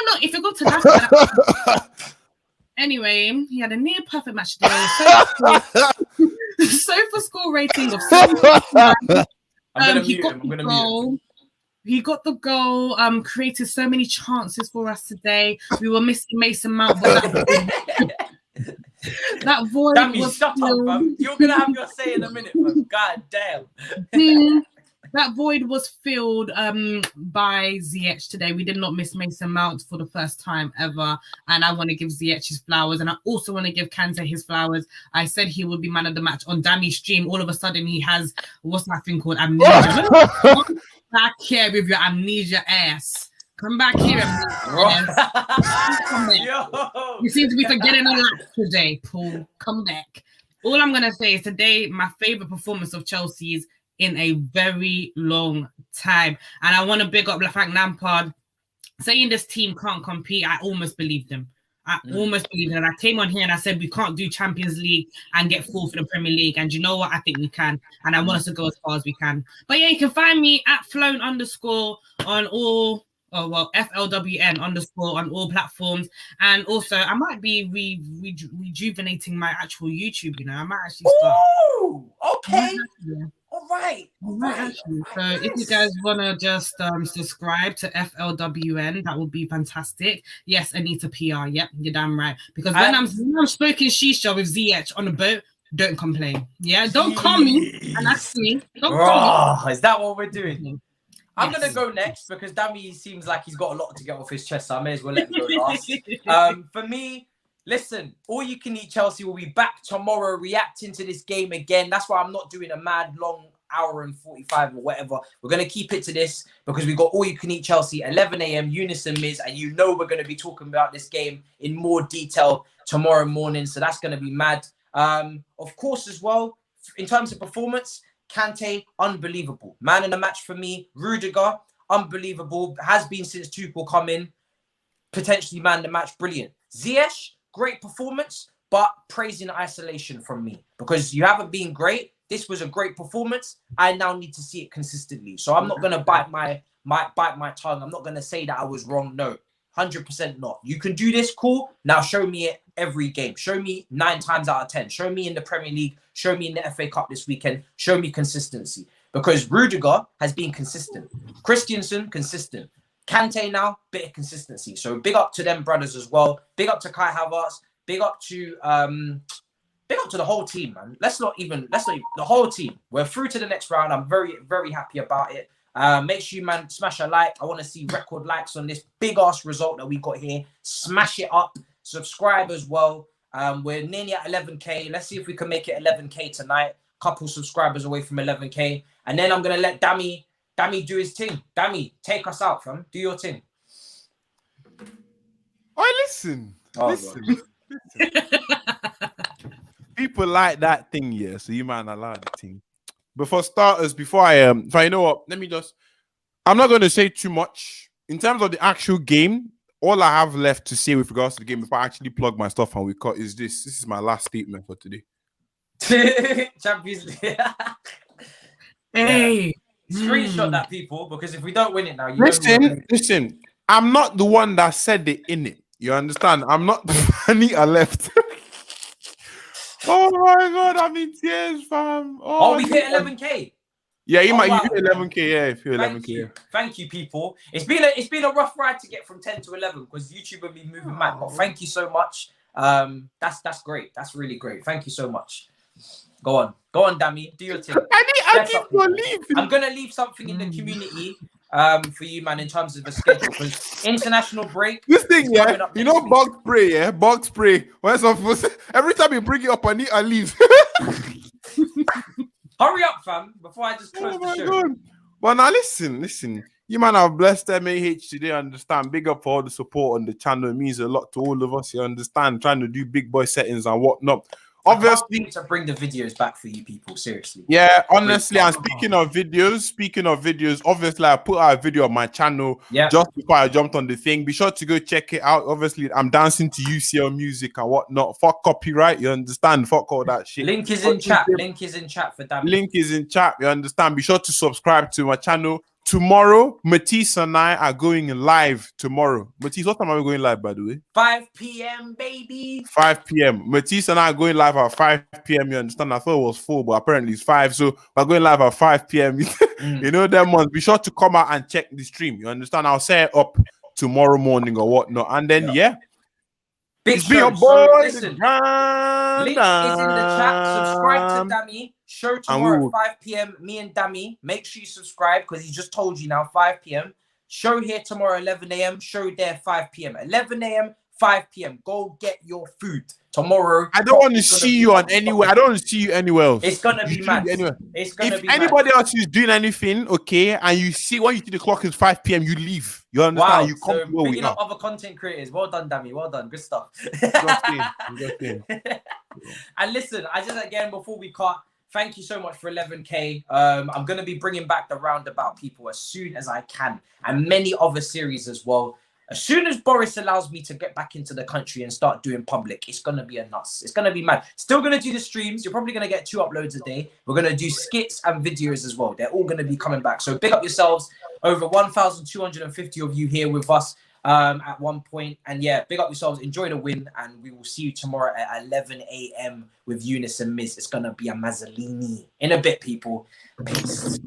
No. If you go to that, anyway, he had a near perfect match today. Sofa score rating of 7. He got the goal. Created so many chances for us today. We were missing Mason Mount, but that void Dami, was shut up, fam. You're gonna have your say in a minute, fam. God damn. That void was filled by Ziyech today. We did not miss Mason Mount for the first time ever. And I want to give Ziyech his flowers. And I also want to give Kante his flowers. I said he would be man of the match on Dami's stream. All of a sudden, he has, what's that thing called? Amnesia. Come back here with your amnesia ass. Come back here. Come back. You seem to be forgetting a lot today, Paul. Come back. All I'm going to say is today, my favorite performance of Chelsea's in a very long time. And I want to big up Frank Lampard. Saying this team can't compete, I almost believed him. I came on here and I said we can't do Champions League and get fourth in the Premier League. And you know what? I think we can. And I want us to go as far as we can. But yeah, you can find me at Flown_ on all... FLWN_ on all platforms. And also, I might be rejuvenating my actual YouTube, you know. I might actually start. Ooh, okay. All right. So if you guys want to just subscribe to FLWN, that would be fantastic. Yes, Anita PR. Yep, you're damn right. Because when I'm smoking shisha with Ziyech on the boat, don't complain. Yeah, don't call me and ask me. Don't call me. Is that what we're doing? I'm going to go next because Dami seems like he's got a lot to get off his chest, so I may as well let him go last. For me, listen, All You Can Eat Chelsea will be back tomorrow reacting to this game again. That's why I'm not doing a mad long hour and 45 or whatever. We're going to keep it to this because we got All You Can Eat Chelsea, 11 a.m, Unison Miz, and you know we're going to be talking about this game in more detail tomorrow morning, so that's going to be mad. Of course, as well, in terms of performance, Kante, unbelievable. Man in the match for me. Rudiger, unbelievable. Has been since Tuchel come in. Potentially man in the match, brilliant. Ziyech, great performance, but praise in isolation from me. Because you haven't been great. This was a great performance. I now need to see it consistently. So I'm not going to bite my tongue. I'm not going to say that I was wrong. No, 100% not. You can do this, cool. Now show me it every game. Show me 9 times out of 10. Show me in the Premier League. Show me in the FA Cup this weekend. Show me consistency. Because Rudiger has been consistent. Christensen, consistent. Kante now, bit of consistency. So big up to them brothers as well. Big up to Kai Havertz. Big up to the whole team, man. Let's not even the whole team. We're through to the next round. I'm very, very happy about it. Make sure you, man, smash a like. I want to see record likes on this big ass result that we got here. Smash it up. Subscribe as well. We're nearly at 11k. Let's see if we can make it 11k tonight. Couple subscribers away from 11k, and then I'm gonna let Dami do his thing. Dami, take us out, fam. Do your thing. Listen. People like that thing, yeah. So you might not like the thing. But for starters, you know what? I'm not going to say too much in terms of the actual game. all I have left to say with regards to the game before I actually plug my stuff and we cut is this. This is my last statement for today. Champions League. Hey. Screenshot that, people, because if we don't win it now, listen. I'm not the one that said it in it. You understand? I'm not. Anita left. Oh my god, I'm in tears, fam. Oh, we hit 11k. Yeah, you wow. hit 11k. Yeah, if you're 11k. Thank you, people. It's been a rough ride to get from 10 to 11 because YouTube will be moving mad. But thank you so much. That's great. That's really great. Thank you so much. Go on, Dami. Do your thing. I'm gonna leave something in the community for you, man, in terms of the schedule because international break. This thing, yeah, you know, box spray, yeah, box spray. Every time you bring it up, I leave. Hurry up, fam, before I just close the show. God. But now listen. You man have blessed MAH today. Understand? Big up for all the support on the channel. It means a lot to all of us. You understand? Trying to do big boy settings and whatnot. Obviously, to bring the videos back for you people, seriously. Yeah, honestly, and speaking of videos, obviously I put out a video on my channel just before I jumped on the thing. Be sure to go check it out. Obviously, I'm dancing to UCL music and whatnot. Fuck copyright, you understand? Fuck all that shit. Link is in chat. Link is in chat for Dami. Link is in chat, you understand? Be sure to subscribe to my channel. Tomorrow, Matisse and I are going live tomorrow. Matisse, what time are we going live, by the way? 5 p.m., baby. 5 p.m. Matisse and I are going live at 5 p.m. You understand? I thought it was 4, but apparently it's 5. So we're going live at 5 p.m. You know them ones. Be sure to come out and check the stream. You understand? I'll set it up tomorrow morning or whatnot. And then, Big show. So listen, link is in the chat. Subscribe to Dami. Show tomorrow at 5 p.m. Me and Dami. Make sure you subscribe because he just told you now 5 p.m. Show here tomorrow 11 a.m. Show there 5 p.m. 11 a.m. 5 p.m. Go get your food tomorrow. I don't want to see you on anywhere. I don't want to see you anywhere else. It's gonna be mad. It's gonna be. If anybody else is doing anything, okay, and you see when you see the clock is 5 p.m., you leave. You understand? Wow. You come so picking up other content creators. Well done, Dami. Well done. Good stuff. And listen, I just again before we cut. Thank you so much for 11k. I'm going to be bringing back the roundabout people as soon as I can, and many other series as well. As soon as Boris allows me to get back into the country and start doing public, it's going to be a nuts. It's going to be mad. Still going to do the streams. You're probably going to get 2 uploads a day. We're going to do skits and videos as well. They're all going to be coming back. So big up yourselves. Over 1,250 of you here with us at one point. And yeah, big up yourselves. Enjoy the win. And we will see you tomorrow at 11 a.m. with Eunice and Miz. It's going to be a Mazzolini. In a bit, people. Peace.